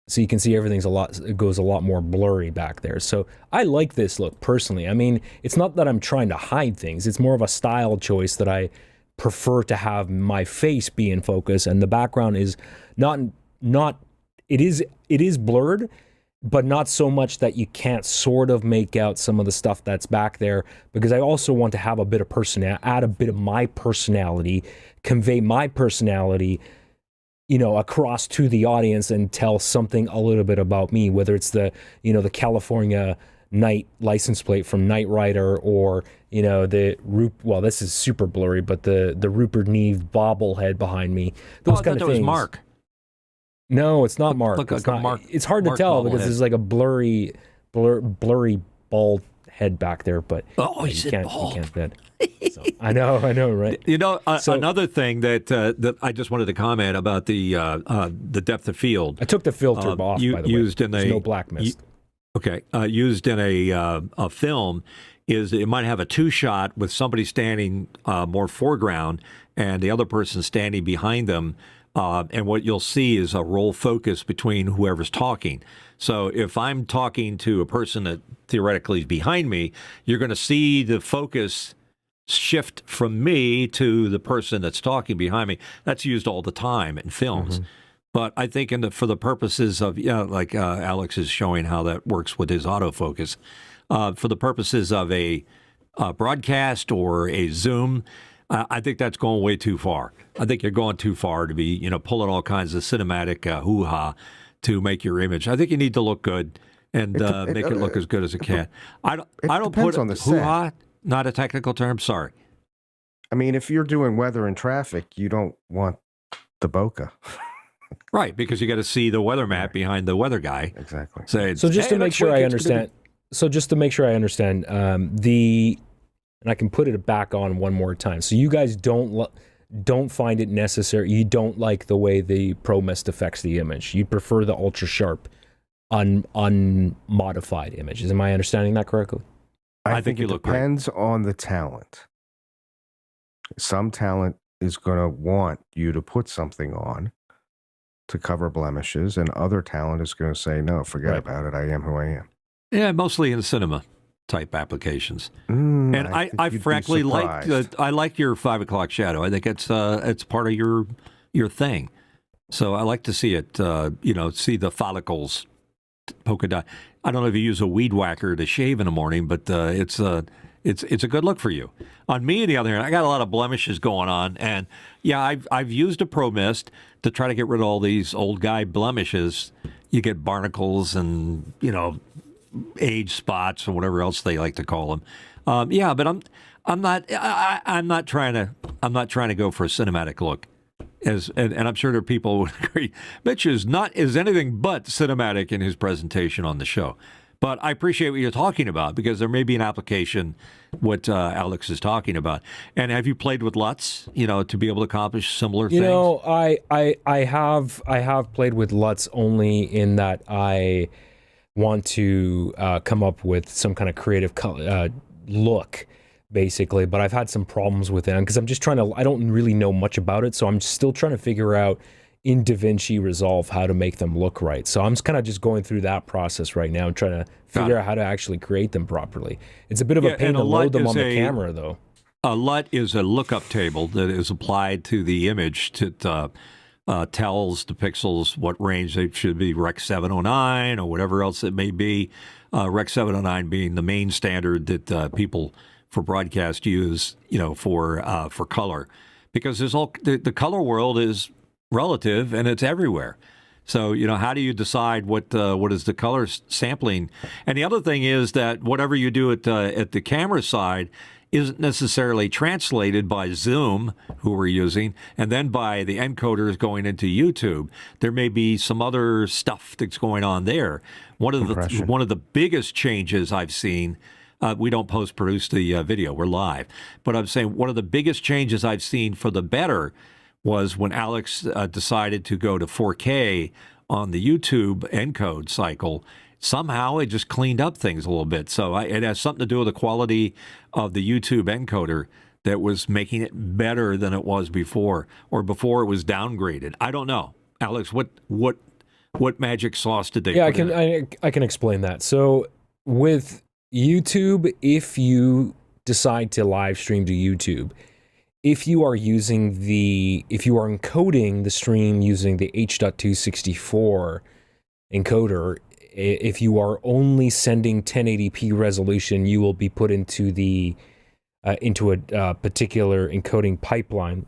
so you can see it goes a lot more blurry back there. So I like this look personally. I mean, it's not that I'm trying to hide things. It's more of a style choice that I prefer to have my face be in focus and the background is it is blurred, but not so much that you can't sort of make out some of the stuff that's back there, because I also want to have a bit of add a bit of my personality, convey my personality, across to the audience and tell something a little bit about me, whether it's the California Night license plate from Knight Rider or, this is super blurry, but the Rupert Neve bobblehead behind me. Those kind of things. Was Mark. No, it's not Mark. Mark. It's hard to tell because there's like a blurry bald head back there, but you can't bald. So, I know, right? Another thing that I just wanted to comment about the depth of field. I took the filter off, by the way. There's no black mist. Used in a film is it might have a two-shot with somebody standing more foreground and the other person standing behind them. And what you'll see is a roll focus between whoever's talking. So if I'm talking to a person that theoretically is behind me, you're going to see the focus shift from me to the person that's talking behind me. That's used all the time in films. Mm-hmm. But I think for the purposes of, like Alex is showing how that works with his autofocus, for the purposes of a broadcast or a Zoom, I think that's going way too far. I think you're going too far to be, pulling all kinds of cinematic hoo-ha to make your image. I think you need to look good and make it look as good as it can. I don't put on the hoo-ha, not a technical term. Sorry. I mean, if you're doing weather and traffic, you don't want the bokeh. Right, because you got to see the weather map behind the weather guy. Exactly. So just to make sure I understand. And I can put it back on one more time. So you guys don't find it necessary. You don't like the way the Pro Mist affects the image. You prefer the ultra sharp, unmodified images. Am I understanding that correctly? I think it depends on the talent. Some talent is going to want you to put something on to cover blemishes, and other talent is going to say, no, forget about it. I am who I am. Yeah, mostly in cinema. type applications. And I think you'd be frankly like surprised. I like your 5 o'clock shadow. I think it's part of your thing. So I like to see it. See the follicles polka dot. I don't know if you use a weed whacker to shave in the morning, but it's a good look for you. On me, on the other hand, I got a lot of blemishes going on, and yeah, I've used a Pro Mist to try to get rid of all these old guy blemishes. You get barnacles and age spots or whatever else they like to call them. But I'm not trying to go for a cinematic look. And I'm sure there are people who would agree. Mitch is anything but cinematic in his presentation on the show. But I appreciate what you're talking about, because there may be an application what Alex is talking about. And have you played with LUTs, to be able to accomplish similar things? I have played with LUTs only in that I want to come up with some kind of creative look, basically. But I've had some problems with it because I don't really know much about it. So I'm still trying to figure out in DaVinci Resolve how to make them look right. So I'm kind of just going through that process right now and trying to figure out how to actually create them properly. It's a bit of a pain to load them on the camera, though. A LUT is a lookup table that is applied to the image to tells the pixels what range they should be, Rec 709 or whatever else it may be. Rec 709 being the main standard that people for broadcast use, for color, because the color world is relative and it's everywhere. So, how do you decide what is the color sampling? And the other thing is that whatever you do at the camera side isn't necessarily translated by Zoom, who we're using, and then by the encoders going into YouTube. There may be some other stuff that's going on there. One of the biggest changes I've seen. We don't post-produce the video. We're live. But I'm saying one of the biggest changes I've seen for the better was when Alex decided to go to 4K on the YouTube encode cycle. Somehow it just cleaned up things a little bit. So it has something to do with the quality of the YouTube encoder that was making it better than it was before, or before it was downgraded. I don't know. Alex, what magic sauce did they put in it? I can explain that. So with YouTube, if you decide to live stream to YouTube, if you are encoding the stream using the H.264 encoder, if you are only sending 1080p resolution, you will be put into a particular encoding pipeline.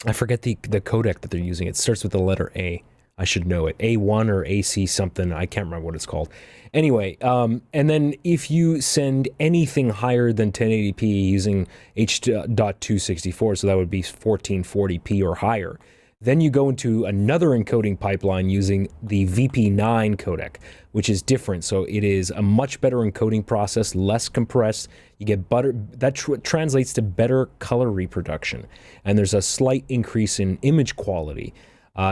I forget the codec that they're using. It starts with the letter A. I should know it. A1 or AC something. I can't remember what it's called. Anyway, and then if you send anything higher than 1080p using H.264, so that would be 1440p or higher, then you go into another encoding pipeline using the VP9 codec, which is different. So it is a much better encoding process, less compressed. You get better, that translates to better color reproduction. And there's a slight increase in image quality.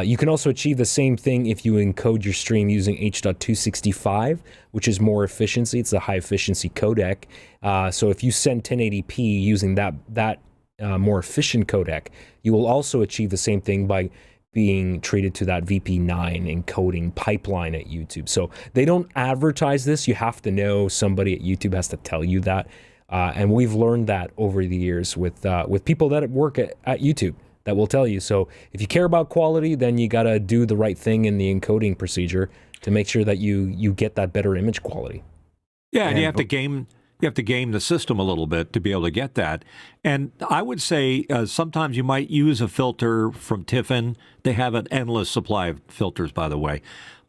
You can also achieve the same thing if you encode your stream using H.265, which is more efficiency. It's a high efficiency codec. So if you send 1080p using that more efficient codec, you will also achieve the same thing by being treated to that VP9 encoding pipeline at YouTube. So they don't advertise this. You have to know. Somebody at YouTube has to tell you that. And we've learned that over the years with people that work at YouTube. That will tell you. So if you care about quality, then you got to do the right thing in the encoding procedure to make sure that you get that better image quality. Yeah, and you have to game the system a little bit to be able to get that. And I would say sometimes you might use a filter from Tiffin. They have an endless supply of filters, by the way,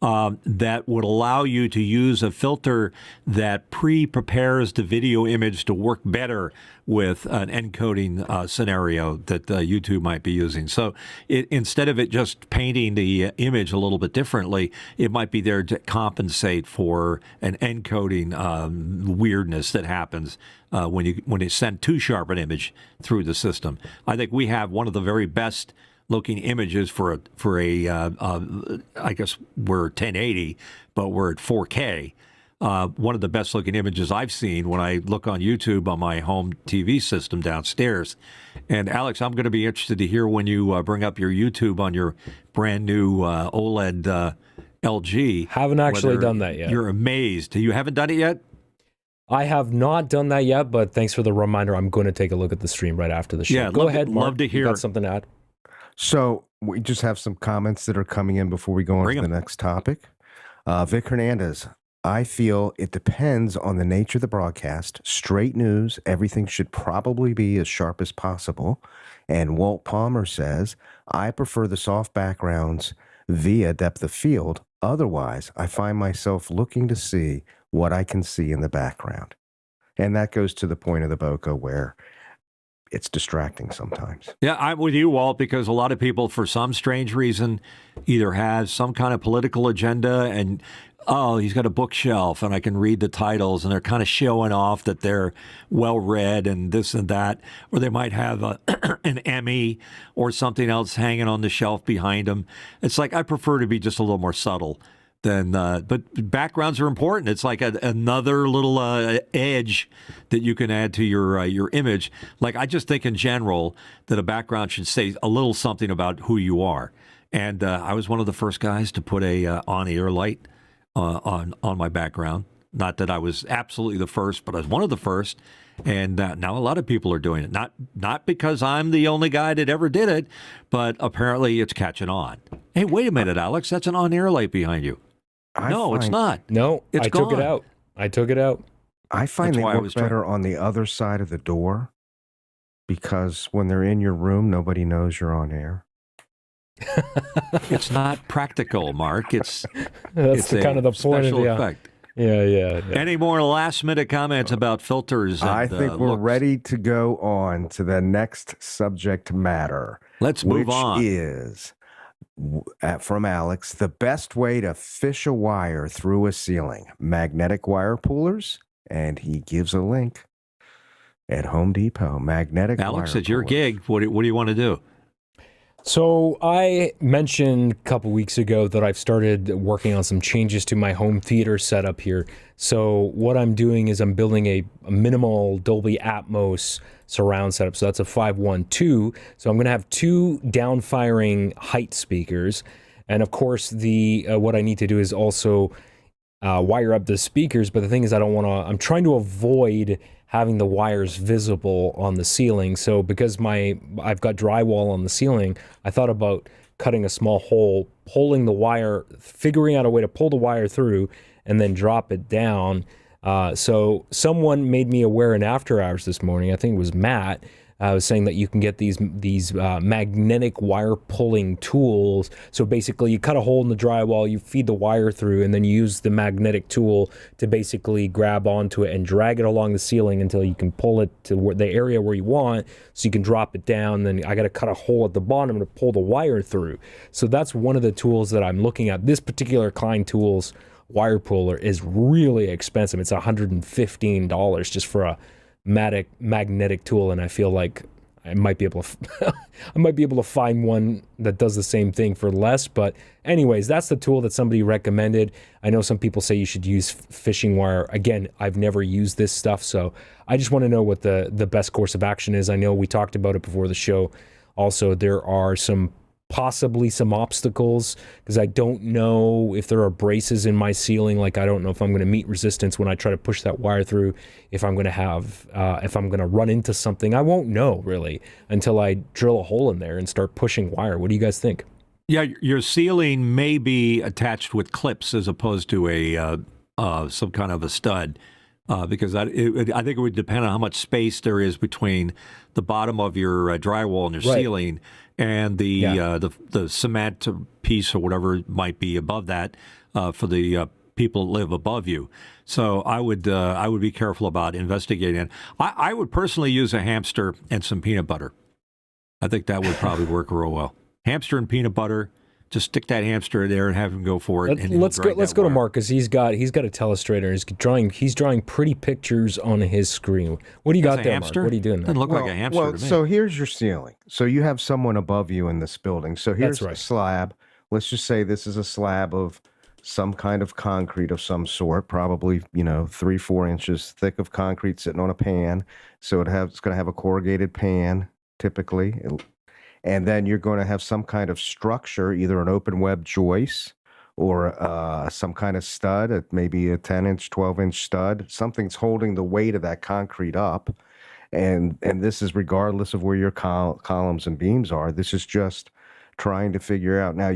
that would allow you to use a filter that pre-prepares the video image to work better with an encoding scenario that YouTube might be using. So instead of it just painting the image a little bit differently, it might be there to compensate for an encoding weirdness that happens when you send too sharp an image through the system. I think we have one of the very best looking images for a I guess we're 1080, but we're at 4K. One of the best looking images I've seen when I look on YouTube on my home TV system downstairs. And Alex, I'm going to be interested to hear when you bring up your YouTube on your brand new OLED LG. Haven't actually done that yet. You're amazed. You haven't done it yet? I have not done that yet, but thanks for the reminder. I'm going to take a look at the stream right after the show. Yeah, Go ahead, Mark. love to hear. You got something to add? So we just have some comments that are coming in before we go on Bring to the 'em. next topic. Vic Hernandez, I feel it depends on the nature of the broadcast. Straight news, everything should probably be as sharp as possible. And Walt Palmer says, I prefer the soft backgrounds via depth of field. Otherwise, I find myself looking to see what I can see in the background. And that goes to the point of the bokeh where it's distracting sometimes. Yeah, I'm with you, Walt, because a lot of people, for some strange reason, either have some kind of political agenda and, oh, he's got a bookshelf and I can read the titles, and they're kind of showing off that they're well-read and this and that, or they might have an Emmy or something else hanging on the shelf behind them. It's like I prefer to be just a little more subtle. But backgrounds are important. It's like another little edge that you can add to your image. Like I just think in general that a background should say a little something about who you are. And I was one of the first guys to put a on-air light on my background. Not that I was absolutely the first, but I was one of the first. And now a lot of people are doing it. Not because I'm the only guy that ever did it, but apparently it's catching on. Hey, wait a minute, Alex. That's an on-air light behind you. No, it's not. No, It's I took it gone. out. I took it out. I find That's they why I work was trying- better on the other side of the door because when they're in your room, nobody knows you're on air. It's not practical, Mark. It's That's a kind of the point of special the effect. yeah. Any more last-minute comments about filters? I And, think we're looks? ready to go on to the next subject matter. Let's move which on. is, from Alex, the best way to fish a wire through a ceiling. Magnetic wire pullers, and he gives a link at Home Depot. Magnetic Alex, wire it's your pullers. gig. What do you want to do? So I mentioned a couple weeks ago that I've started working on some changes to my home theater setup here. So what I'm doing is I'm building a minimal Dolby Atmos surround setup. So that's a 512. So I'm going to have two down-firing height speakers. And of course, the what I need to do is also wire up the speakers. But the thing is, I'm trying to avoid having the wires visible on the ceiling. So because I've got drywall on the ceiling, I thought about cutting a small hole, pulling the wire, figuring out a way to pull the wire through and then drop it down. So someone made me aware in after hours this morning, I think it was Matt, was saying that you can get these magnetic wire pulling tools. So basically you cut a hole in the drywall, you feed the wire through, and then you use the magnetic tool to basically grab onto it and drag it along the ceiling until you can pull it to the area where you want, so you can drop it down. Then I got to cut a hole at the bottom to pull the wire through. So that's one of the tools that I'm looking at. This particular Klein Tools wire puller is really expensive. It's $115 just for a magnetic tool, and I feel like I might be able to find one that does the same thing for less. But anyways, that's the tool that somebody recommended. I know some people say you should use fishing wire. Again, I've never used this stuff, so I just want to know what the best course of action is. I know we talked about it before the show. Also, there are possibly some obstacles because I don't know if there are braces in my ceiling. Like I don't know if I'm going to meet resistance when I try to push that wire through. If I'm going to run into something, I won't know really until I drill a hole in there and start pushing wire. What do you guys think? Yeah, your ceiling may be attached with clips as opposed to some kind of a stud. Because I think it would depend on how much space there is between the bottom of your drywall and your ceiling and the cement piece or whatever might be above that for the people that live above you. So I would be careful about investigating it. I would personally use a hamster and some peanut butter. I think that would probably work real well. Hamster and peanut butter. Just stick that hamster in there and have him go for it. Let's go to Mark because he's got a telestrator. He's drawing pretty pictures on his screen. What do you got there, Mark? What are you doing there? Doesn't look like a hamster to me. So here's your ceiling. So you have someone above you in this building. So here's That's right. a slab. Let's just say this is a slab of some kind of concrete of some sort, probably 3-4 inches thick of concrete sitting on a pan. So it's going to have a corrugated pan typically. And then you're going to have some kind of structure, either an open web joist or some kind of stud, maybe a 10-inch, 12-inch stud. Something's holding the weight of that concrete up, and this is regardless of where your columns and beams are. This is just trying to figure out. Now,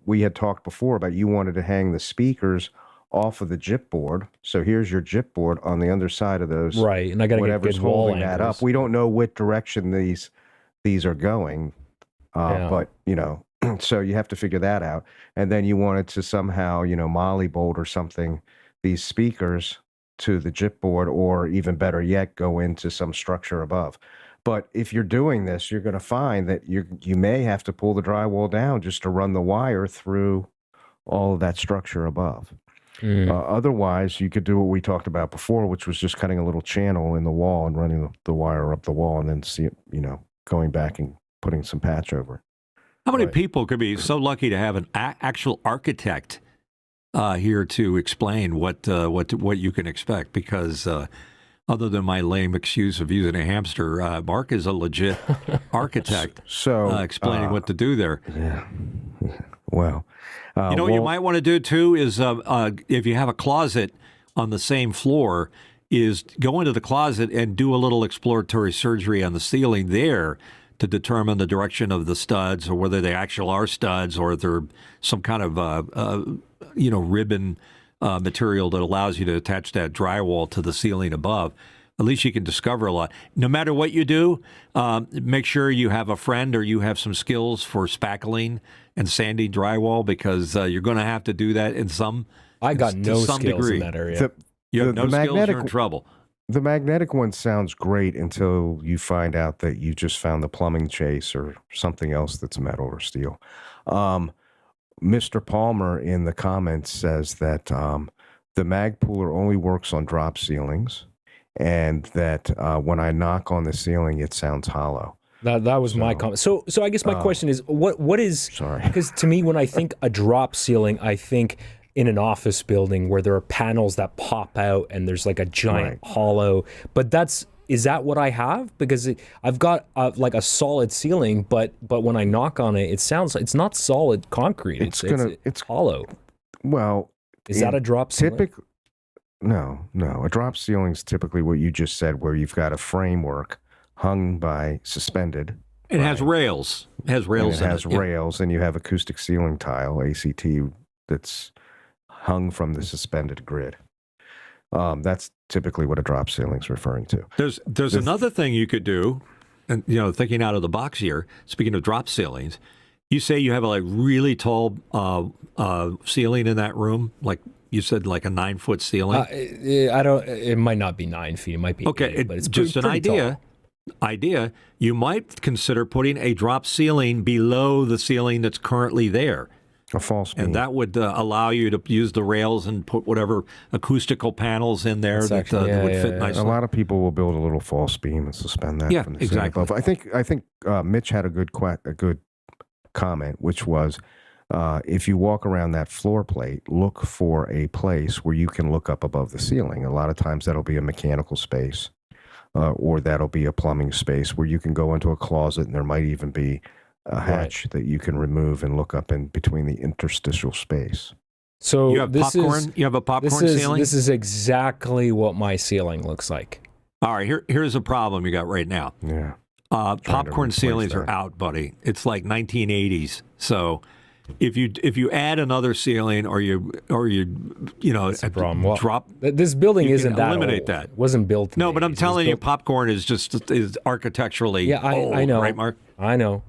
we had talked before about you wanted to hang the speakers off of the gyp board. So here's your gyp board on the underside of those. Right, and I got to get whatever's good wall holding that angles. up. We don't know what direction these are going, but so you have to figure that out. And then you wanted to somehow, molly bolt or something these speakers to the gyp board, or even better yet, go into some structure above. But if you're doing this, you're going to find that you may have to pull the drywall down just to run the wire through all of that structure above. Otherwise, you could do what we talked about before, which was just cutting a little channel in the wall and running the wire up the wall, and then going back and putting some patch over it. How many people could be so lucky to have an actual architect here to explain what you can expect? Because other than my lame excuse of using a hamster, Mark is a legit architect. So explaining what to do there. Yeah. Well, what you might want to do too is if you have a closet on the same floor, is go into the closet and do a little exploratory surgery on the ceiling there to determine the direction of the studs, or whether they actually are studs, or they're some kind of ribbon material that allows you to attach that drywall to the ceiling above. At least you can discover a lot. No matter what you do, make sure you have a friend or you have some skills for spackling and sanding drywall, because you're going to have to do that in some I got no some skills degree. in that area. You have no skills, you're in trouble. The magnetic one sounds great until you find out that you just found the plumbing chase or something else that's metal or steel. Mr. Palmer in the comments says that the mag pooler only works on drop ceilings, and that when I knock on the ceiling, it sounds hollow. That was my comment. So I guess my question is, what is? Sorry. Because to me, when I think a drop ceiling, I think in an office building where there are panels that pop out and there's like a giant hollow. But is that what I have? Because I've got like a solid ceiling, but when I knock on it, it's not solid concrete. It's hollow. Well, is that a drop ceiling? No. A drop ceiling is typically what you just said, where you've got a framework hung by suspended. It has rails. It has rails. And you have acoustic ceiling tile, ACT, that's hung from the suspended grid. That's typically what a drop ceiling is referring to. There's another thing you could do, and thinking out of the box here. Speaking of drop ceilings, you say you have a really tall ceiling in that room, like you said, like a 9-foot ceiling. It might not be 9 feet. It might be 8, but it's just an idea. Tall. You might consider putting a drop ceiling below the ceiling that's currently there. A false beam. And that would allow you to use the rails and put whatever acoustical panels in there would fit nicely. A lot of people will build a little false beam and suspend that from the ceiling above. I think Mitch had a good comment, which was if you walk around that floor plate, look for a place where you can look up above the ceiling. A lot of times that'll be a mechanical space, or that'll be a plumbing space where you can go into a closet, and there might even be a hatch that you can remove and look up in between the interstitial space. So you have popcorn. You have a popcorn ceiling. This is exactly what my ceiling looks like. All right, here's a problem you got right now. Yeah, popcorn ceilings are out, buddy. It's like 1980s. So if you add another ceiling, or you That's a problem. Well, drop, this building isn't that eliminate old. that. It wasn't built. No, but I'm telling you, popcorn is architecturally. Yeah, I old, know. Right, Mark? I know.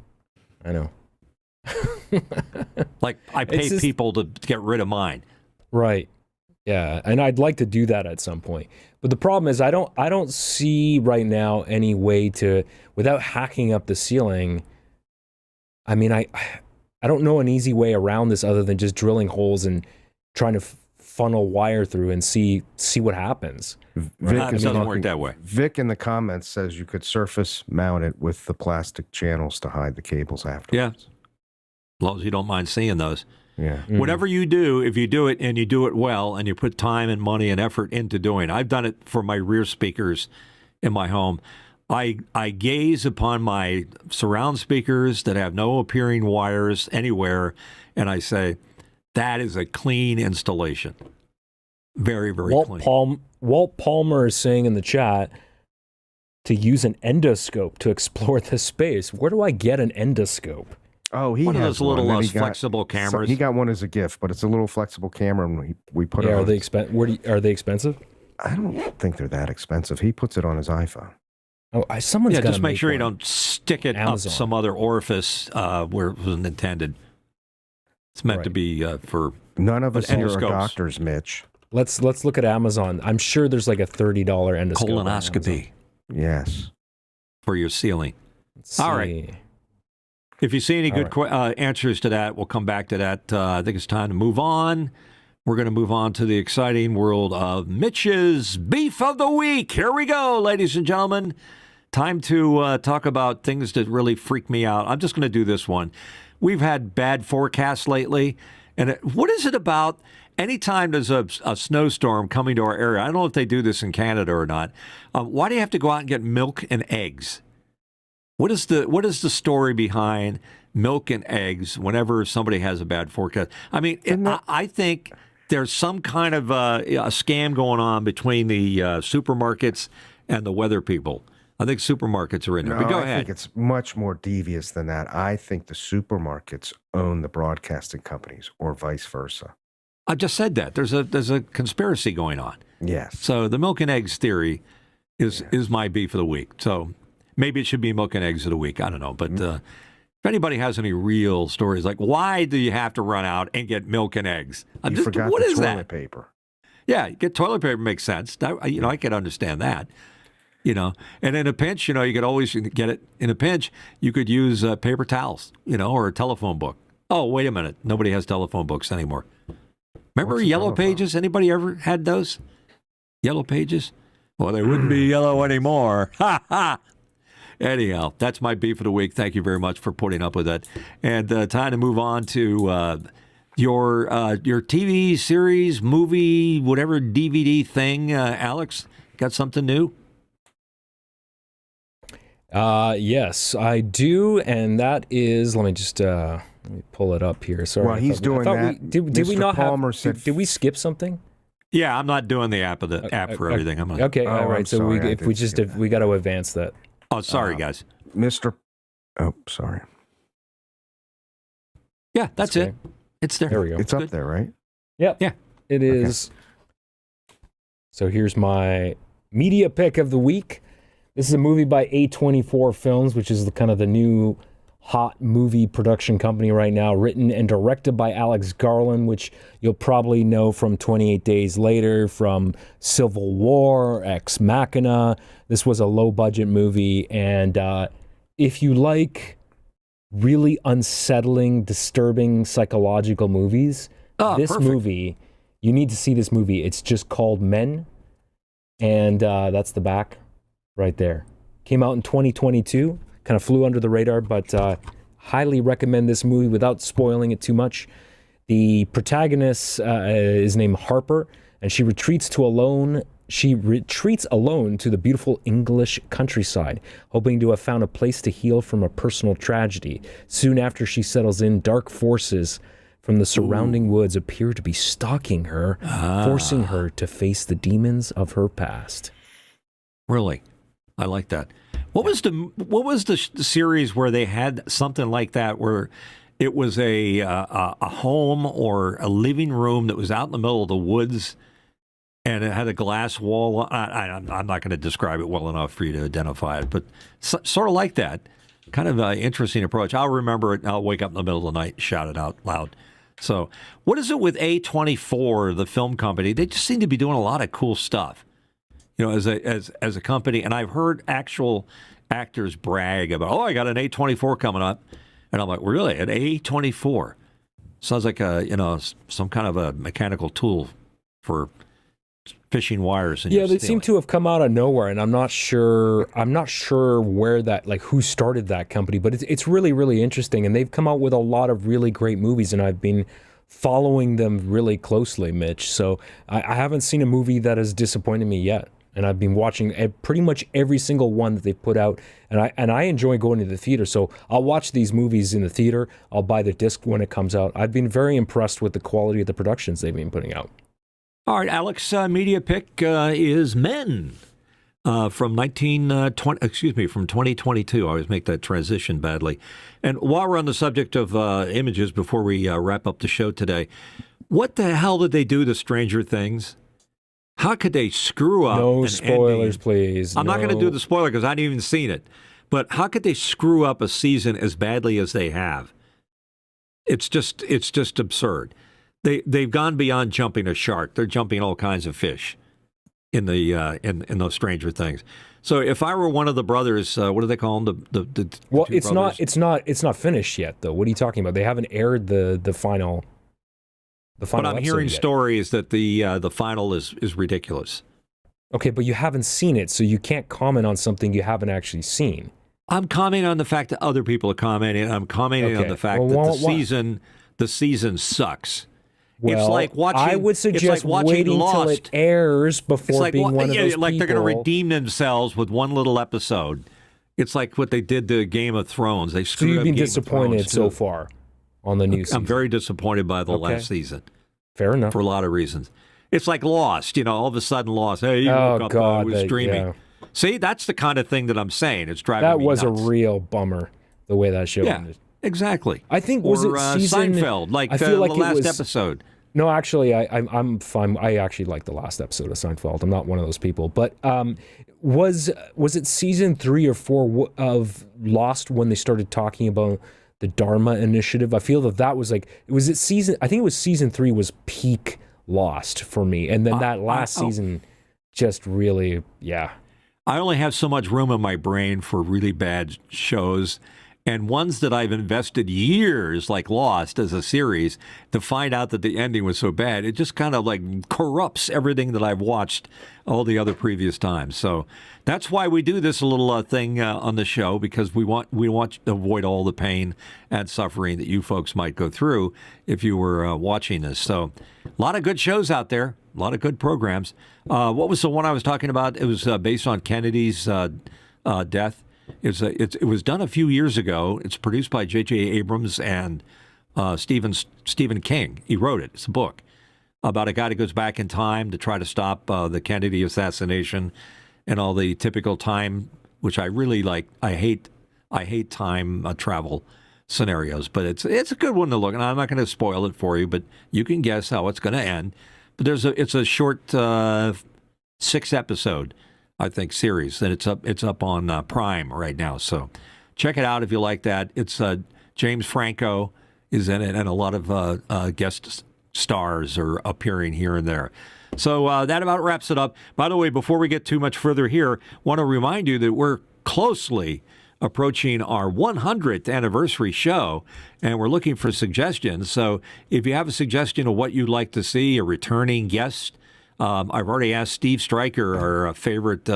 Like I pay people to get rid of mine. Right. Yeah, and I'd like to do that at some point. But the problem is I don't see right now any way to, without hacking up the ceiling. I mean, I don't know an easy way around this other than just drilling holes and trying to funnel wire through and see what happens. It doesn't work that way. Vic in the comments says you could surface mount it with the plastic channels to hide the cables afterwards. Yeah. As long as you don't mind seeing those. Yeah. Mm-hmm. Whatever you do, if you do it and you do it well and you put time and money and effort into doing it. I've done it for my rear speakers in my home. I gaze upon my surround speakers that have no appearing wires anywhere, and I say, That is a clean installation. Very, very clean. Walt Palmer is saying in the chat to use an endoscope to explore the space. Where do I get an endoscope? Oh, he one of has those little one. flexible cameras. He got one as a gift, but it's a little flexible camera, and we put it on. Are they expensive? I don't think they're that expensive. He puts it on his iPhone. Oh, someone's got to just make sure you don't stick it up some other orifice where it wasn't intended. It's meant to be for none of us here are doctors, Mitch. Let's look at Amazon. I'm sure there's like a $30 endoscope. Colonoscopy. Yes. For your ceiling. All right. If you see any good answers to that, we'll come back to that. I think it's time to move on. We're going to move on to the exciting world of Mitch's Beef of the Week. Here we go, ladies and gentlemen. Time to talk about things that really freak me out. I'm just going to do this one. We've had bad forecasts lately. And what is it about anytime there's a snowstorm coming to our area? I don't know if they do this in Canada or not. Why do you have to go out and get milk and eggs? What is the story behind milk and eggs whenever somebody has a bad forecast? I mean, I think there's some kind of a scam going on between the supermarkets and the weather people. I think supermarkets are in there. But go ahead. I think it's much more devious than that. I think the supermarkets own the broadcasting companies, or vice versa. I just said that. There's a conspiracy going on. Yes. So the milk and eggs theory is my beef of the week. So maybe it should be milk and eggs of the week. I don't know. But if anybody has any real stories, like why do you have to run out and get milk and eggs? You forgot the toilet paper. Yeah, get toilet paper makes sense. I can understand that. And in a pinch, you could always get it. In a pinch, you could use paper towels, or a telephone book. Oh, wait a minute. Nobody has telephone books anymore. Remember Yellow Pages? Anybody ever had those? Yellow Pages? Well, they wouldn't be yellow anymore. Ha ha! Anyhow, that's my beef of the week. Thank you very much for putting up with that. And time to move on to your TV series, movie, whatever DVD thing. Alex, got something new? Yes, I do, and that is. Let me just let me pull it up here. Sorry. While he's doing that, did we not Palmer have? Did we skip something? Yeah, I'm not doing the app for everything. I'm not. Okay, all right. So we got to advance that. Oh, sorry, guys. Mr. Oh, sorry. Yeah, that's it. It's there. There we go. It's up there, right? Yep. Yeah. It is. Okay. So here's my media pick of the week. This is a movie by A24 Films, which is the new hot movie production company right now, written and directed by Alex Garland, which you'll probably know from 28 Days Later, from Civil War, Ex Machina. This was a low-budget movie, and if you like really unsettling, disturbing psychological movies, movie, you need to see this movie. It's just called Men, and that's the back right there. Came out in 2022. Kind of flew under the radar, but highly recommend this movie without spoiling it too much. The protagonist is named Harper, and she retreats alone to the beautiful English countryside, hoping to have found a place to heal from a personal tragedy. Soon after she settles in, dark forces from the surrounding woods appear to be stalking her, forcing her to face the demons of her past. Really? I like that. What was the series where they had something like that, where it was a home or a living room that was out in the middle of the woods, and it had a glass wall? I'm not going to describe it well enough for you to identify it, but sort of like that. Kind of an interesting approach. I'll remember it, and I'll wake up in the middle of the night and shout it out loud. So what is it with A24, the film company? They just seem to be doing a lot of cool stuff. As a company, and I've heard actual actors brag about, I got an A24 coming up, and I'm like, really, an A24? Sounds like some kind of a mechanical tool for fishing wires. And they seem to have come out of nowhere, and I'm not sure where that, who started that company, but it's really, really interesting, and they've come out with a lot of really great movies, and I've been following them really closely, Mitch. So I haven't seen a movie that has disappointed me yet. and I've been watching pretty much every single one that they've put out, and I enjoy going to the theater. So I'll watch these movies in the theater. I'll buy the disc when it comes out. I've been very impressed with the quality of the productions they've been putting out. All right, Alex, media pick is Men from 2022. I always make that transition badly. And while we're on the subject of images, before we wrap up the show today, what the hell did they do to Stranger Things? How could they screw up? No spoilers, please. I'm not going to do the spoiler because I hadn't even seen it. But how could they screw up a season as badly as they have? It's just absurd. They've gone beyond jumping a shark. They're jumping all kinds of fish in the in those Stranger Things. So if I were one of the brothers, what do they call them? The well, two it's brothers? not finished yet, though. What are you talking about? They haven't aired the final. But I'm hearing yet. stories that the final is ridiculous. Okay, but you haven't seen it, so you can't comment on something you haven't actually seen. I'm commenting on the fact that other people are commenting. I'm commenting on the fact that the season sucks. Well, it's like watching. I would suggest waiting till it airs before being one of those like people. They're going to redeem themselves with one little episode. It's like what they did to Game of Thrones. They screwed So you've up been Game of disappointed Thrones, so too. far on the new season. I'm very disappointed by the last season. Fair enough. For a lot of reasons. It's like Lost. All of a sudden Lost. Hey, you woke up, God, it was streaming. yeah. See, that's the kind of thing that I'm saying. It's driving That me was nuts. a real bummer, the way that show ended. Exactly. I think, was or, it season... Seinfeld, like, I feel like the it last was, episode. No, actually, I'm fine. I actually like the last episode of Seinfeld. I'm not one of those people. But was it season 3 or 4 of Lost when they started talking about the Dharma Initiative? I feel that was like... I think it was season 3 was peak Lost for me. And then that last season just really, yeah. I only have so much room in my brain for really bad shows. And ones that I've invested years, like Lost as a series, to find out that the ending was so bad, it just kind of like corrupts everything that I've watched all the other previous times. So that's why we do this little thing on the show, because we want to avoid all the pain and suffering that you folks might go through if you were watching this. So a lot of good shows out there, a lot of good programs. What was the one I was talking about? It was based on Kennedy's death. It was done a few years ago. It's produced by J.J. Abrams and Stephen King. He wrote it. It's a book about a guy that goes back in time to try to stop the Kennedy assassination and all the typical time, which I really like. I hate time travel scenarios, but it's a good one to look. And I'm not going to spoil it for you, but you can guess how it's going to end. But it's a short 6-episode. I think series, and it's up on Prime right now. So check it out if you like that. It's James Franco is in it, and a lot of guest stars are appearing here and there. So that about wraps it up. By the way, before we get too much further here, want to remind you that we're closely approaching our 100th anniversary show, and we're looking for suggestions. So if you have a suggestion of what you'd like to see, a returning guest, I've already asked Steve Stryker, our favorite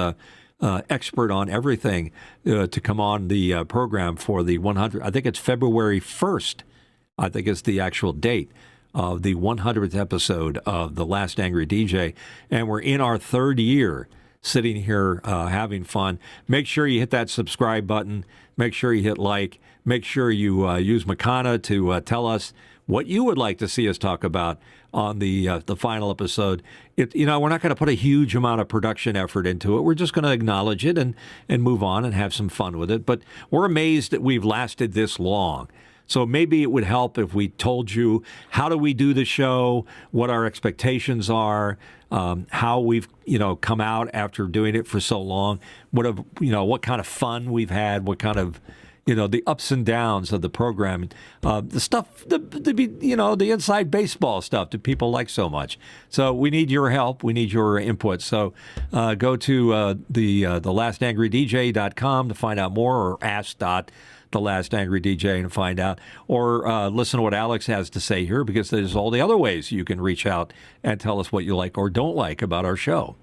expert on everything, to come on the program for the 100. I think it's February 1st. I think it's the actual date of the 100th episode of The Last Angry DJ. And we're in our 3rd year sitting here having fun. Make sure you hit that subscribe button. Make sure you hit like. Make sure you use Makana to tell us what you would like to see us talk about on the final episode. We're not going to put a huge amount of production effort into it. We're just going to acknowledge it and move on and have some fun with it. But we're amazed that we've lasted this long. So maybe it would help if we told you how do we do the show, what our expectations are, how we've come out after doing it for so long, what kind of fun we've had, what kind of the ups and downs of the program, the stuff, the inside baseball stuff that people like so much. So we need your help. We need your input. So go to the thelastangry.dj.com to find out more, or ask.thelastangry.dj and find out, or listen to what Alex has to say here, because there's all the other ways you can reach out and tell us what you like or don't like about our show.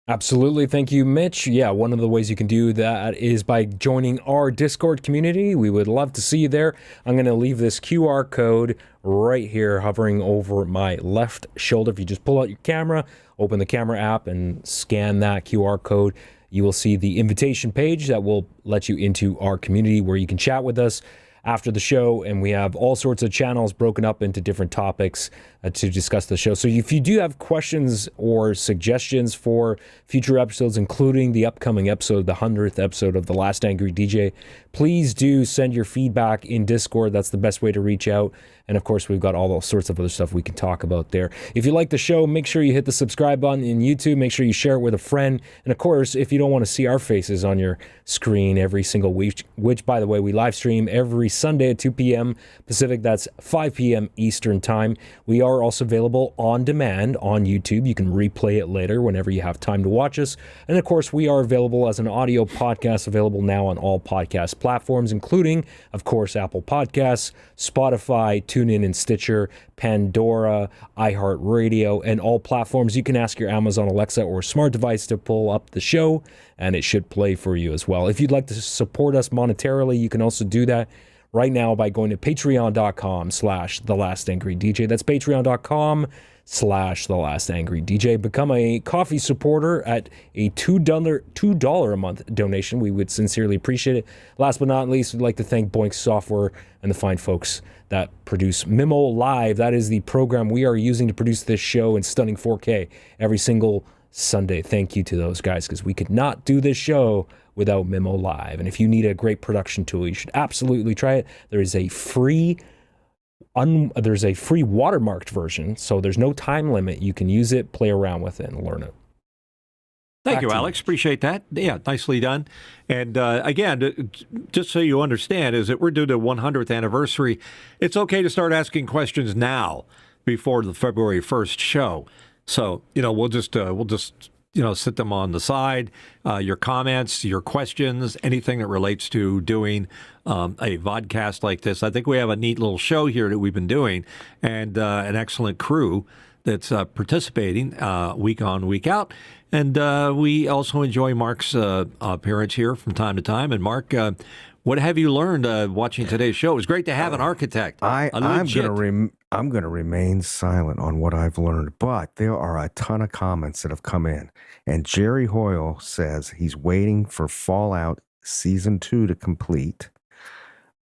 Absolutely. Thank you, Mitch. Yeah, one of the ways you can do that is by joining our Discord community. We would love to see you there. I'm going to leave this QR code right here hovering over my left shoulder. If you just pull out your camera, open the camera app, and scan that QR code, you will see the invitation page that will let you into our community where you can chat with us after the show, and we have all sorts of channels broken up into different topics to discuss the show. So if you do have questions or suggestions for future episodes, including the upcoming episode, the 100th episode of The Last Angry DJ, please do send your feedback in Discord. That's the best way to reach out. And of course, we've got all sorts of other stuff we can talk about there. If you like the show, make sure you hit the subscribe button in YouTube. Make sure you share it with a friend. And of course, if you don't want to see our faces on your screen every single week, which, by the way, we live stream every Sunday at 2 p.m. Pacific, that's 5 p.m. Eastern Time. We are also available on demand on YouTube. You can replay it later whenever you have time to watch us. And of course, we are available as an audio podcast, available now on all podcast platforms, including, of course, Apple Podcasts, Spotify, TuneIn and Stitcher, Pandora, iHeartRadio, and all platforms. You can ask your Amazon Alexa or smart device to pull up the show, and it should play for you as well. If you'd like to support us monetarily, you can also do that right now by going to patreon.com/TheLastAngryDJ. That's patreon.com/TheLastAngryDJ. Become a coffee supporter at a $2 a month donation. We would sincerely appreciate it. Last but not least, we'd like to thank Boink Software and the fine folks that produce Memo Live. That is the program we are using to produce this show in stunning 4K every single Sunday. Thank you to those guys, because we could not do this show without Memo Live. And if you need a great production tool, you should absolutely try it. There is a free watermarked version, so there's no time limit. You can use it, play around with it, and learn it. Thank you, Alex. Appreciate that. Yeah, nicely done. And again, just so you understand, is that we're doing the 100th anniversary. It's okay to start asking questions now before the February 1st show. So, we'll just sit them on the side. Your comments, your questions, anything that relates to doing a vodcast like this. I think we have a neat little show here that we've been doing, and an excellent crew that's participating week on, week out. And we also enjoy Mark's appearance here from time to time. And Mark, what have you learned watching today's show? It was great to have an architect. I'm going to remain silent on what I've learned, but there are a ton of comments that have come in. And Jerry Hoyle says he's waiting for Fallout Season 2 to complete.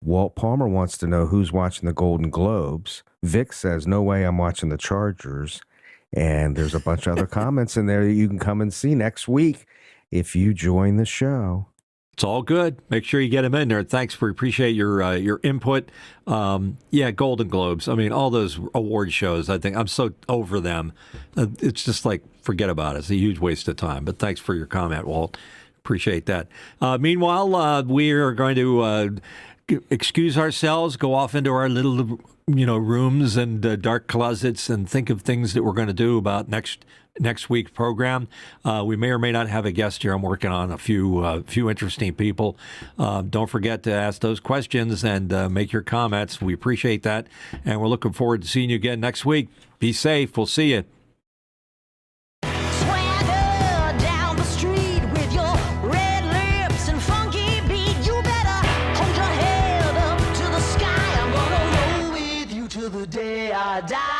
Walt Palmer wants to know who's watching the Golden Globes. Vic says, no way I'm watching the Chargers. And there's a bunch of other comments in there that you can come and see next week if you join the show. It's all good. Make sure you get them in there. Thanks. Appreciate your input. Golden Globes. I mean, all those award shows, I think I'm so over them. It's just like, forget about it. It's a huge waste of time. But thanks for your comment, Walt. Appreciate that. Meanwhile, we are going to excuse ourselves, go off into our little rooms and dark closets and think of things that we're going to do about next week's program. We may or may not have a guest here. I'm working on a few interesting people. Don't forget to ask those questions and make your comments. We appreciate that. And we're looking forward to seeing you again next week. Be safe. We'll see you. Swagger down the street with your red lips and funky beat. You better hold your head up to the sky. I'm gonna roll with you till the day I die.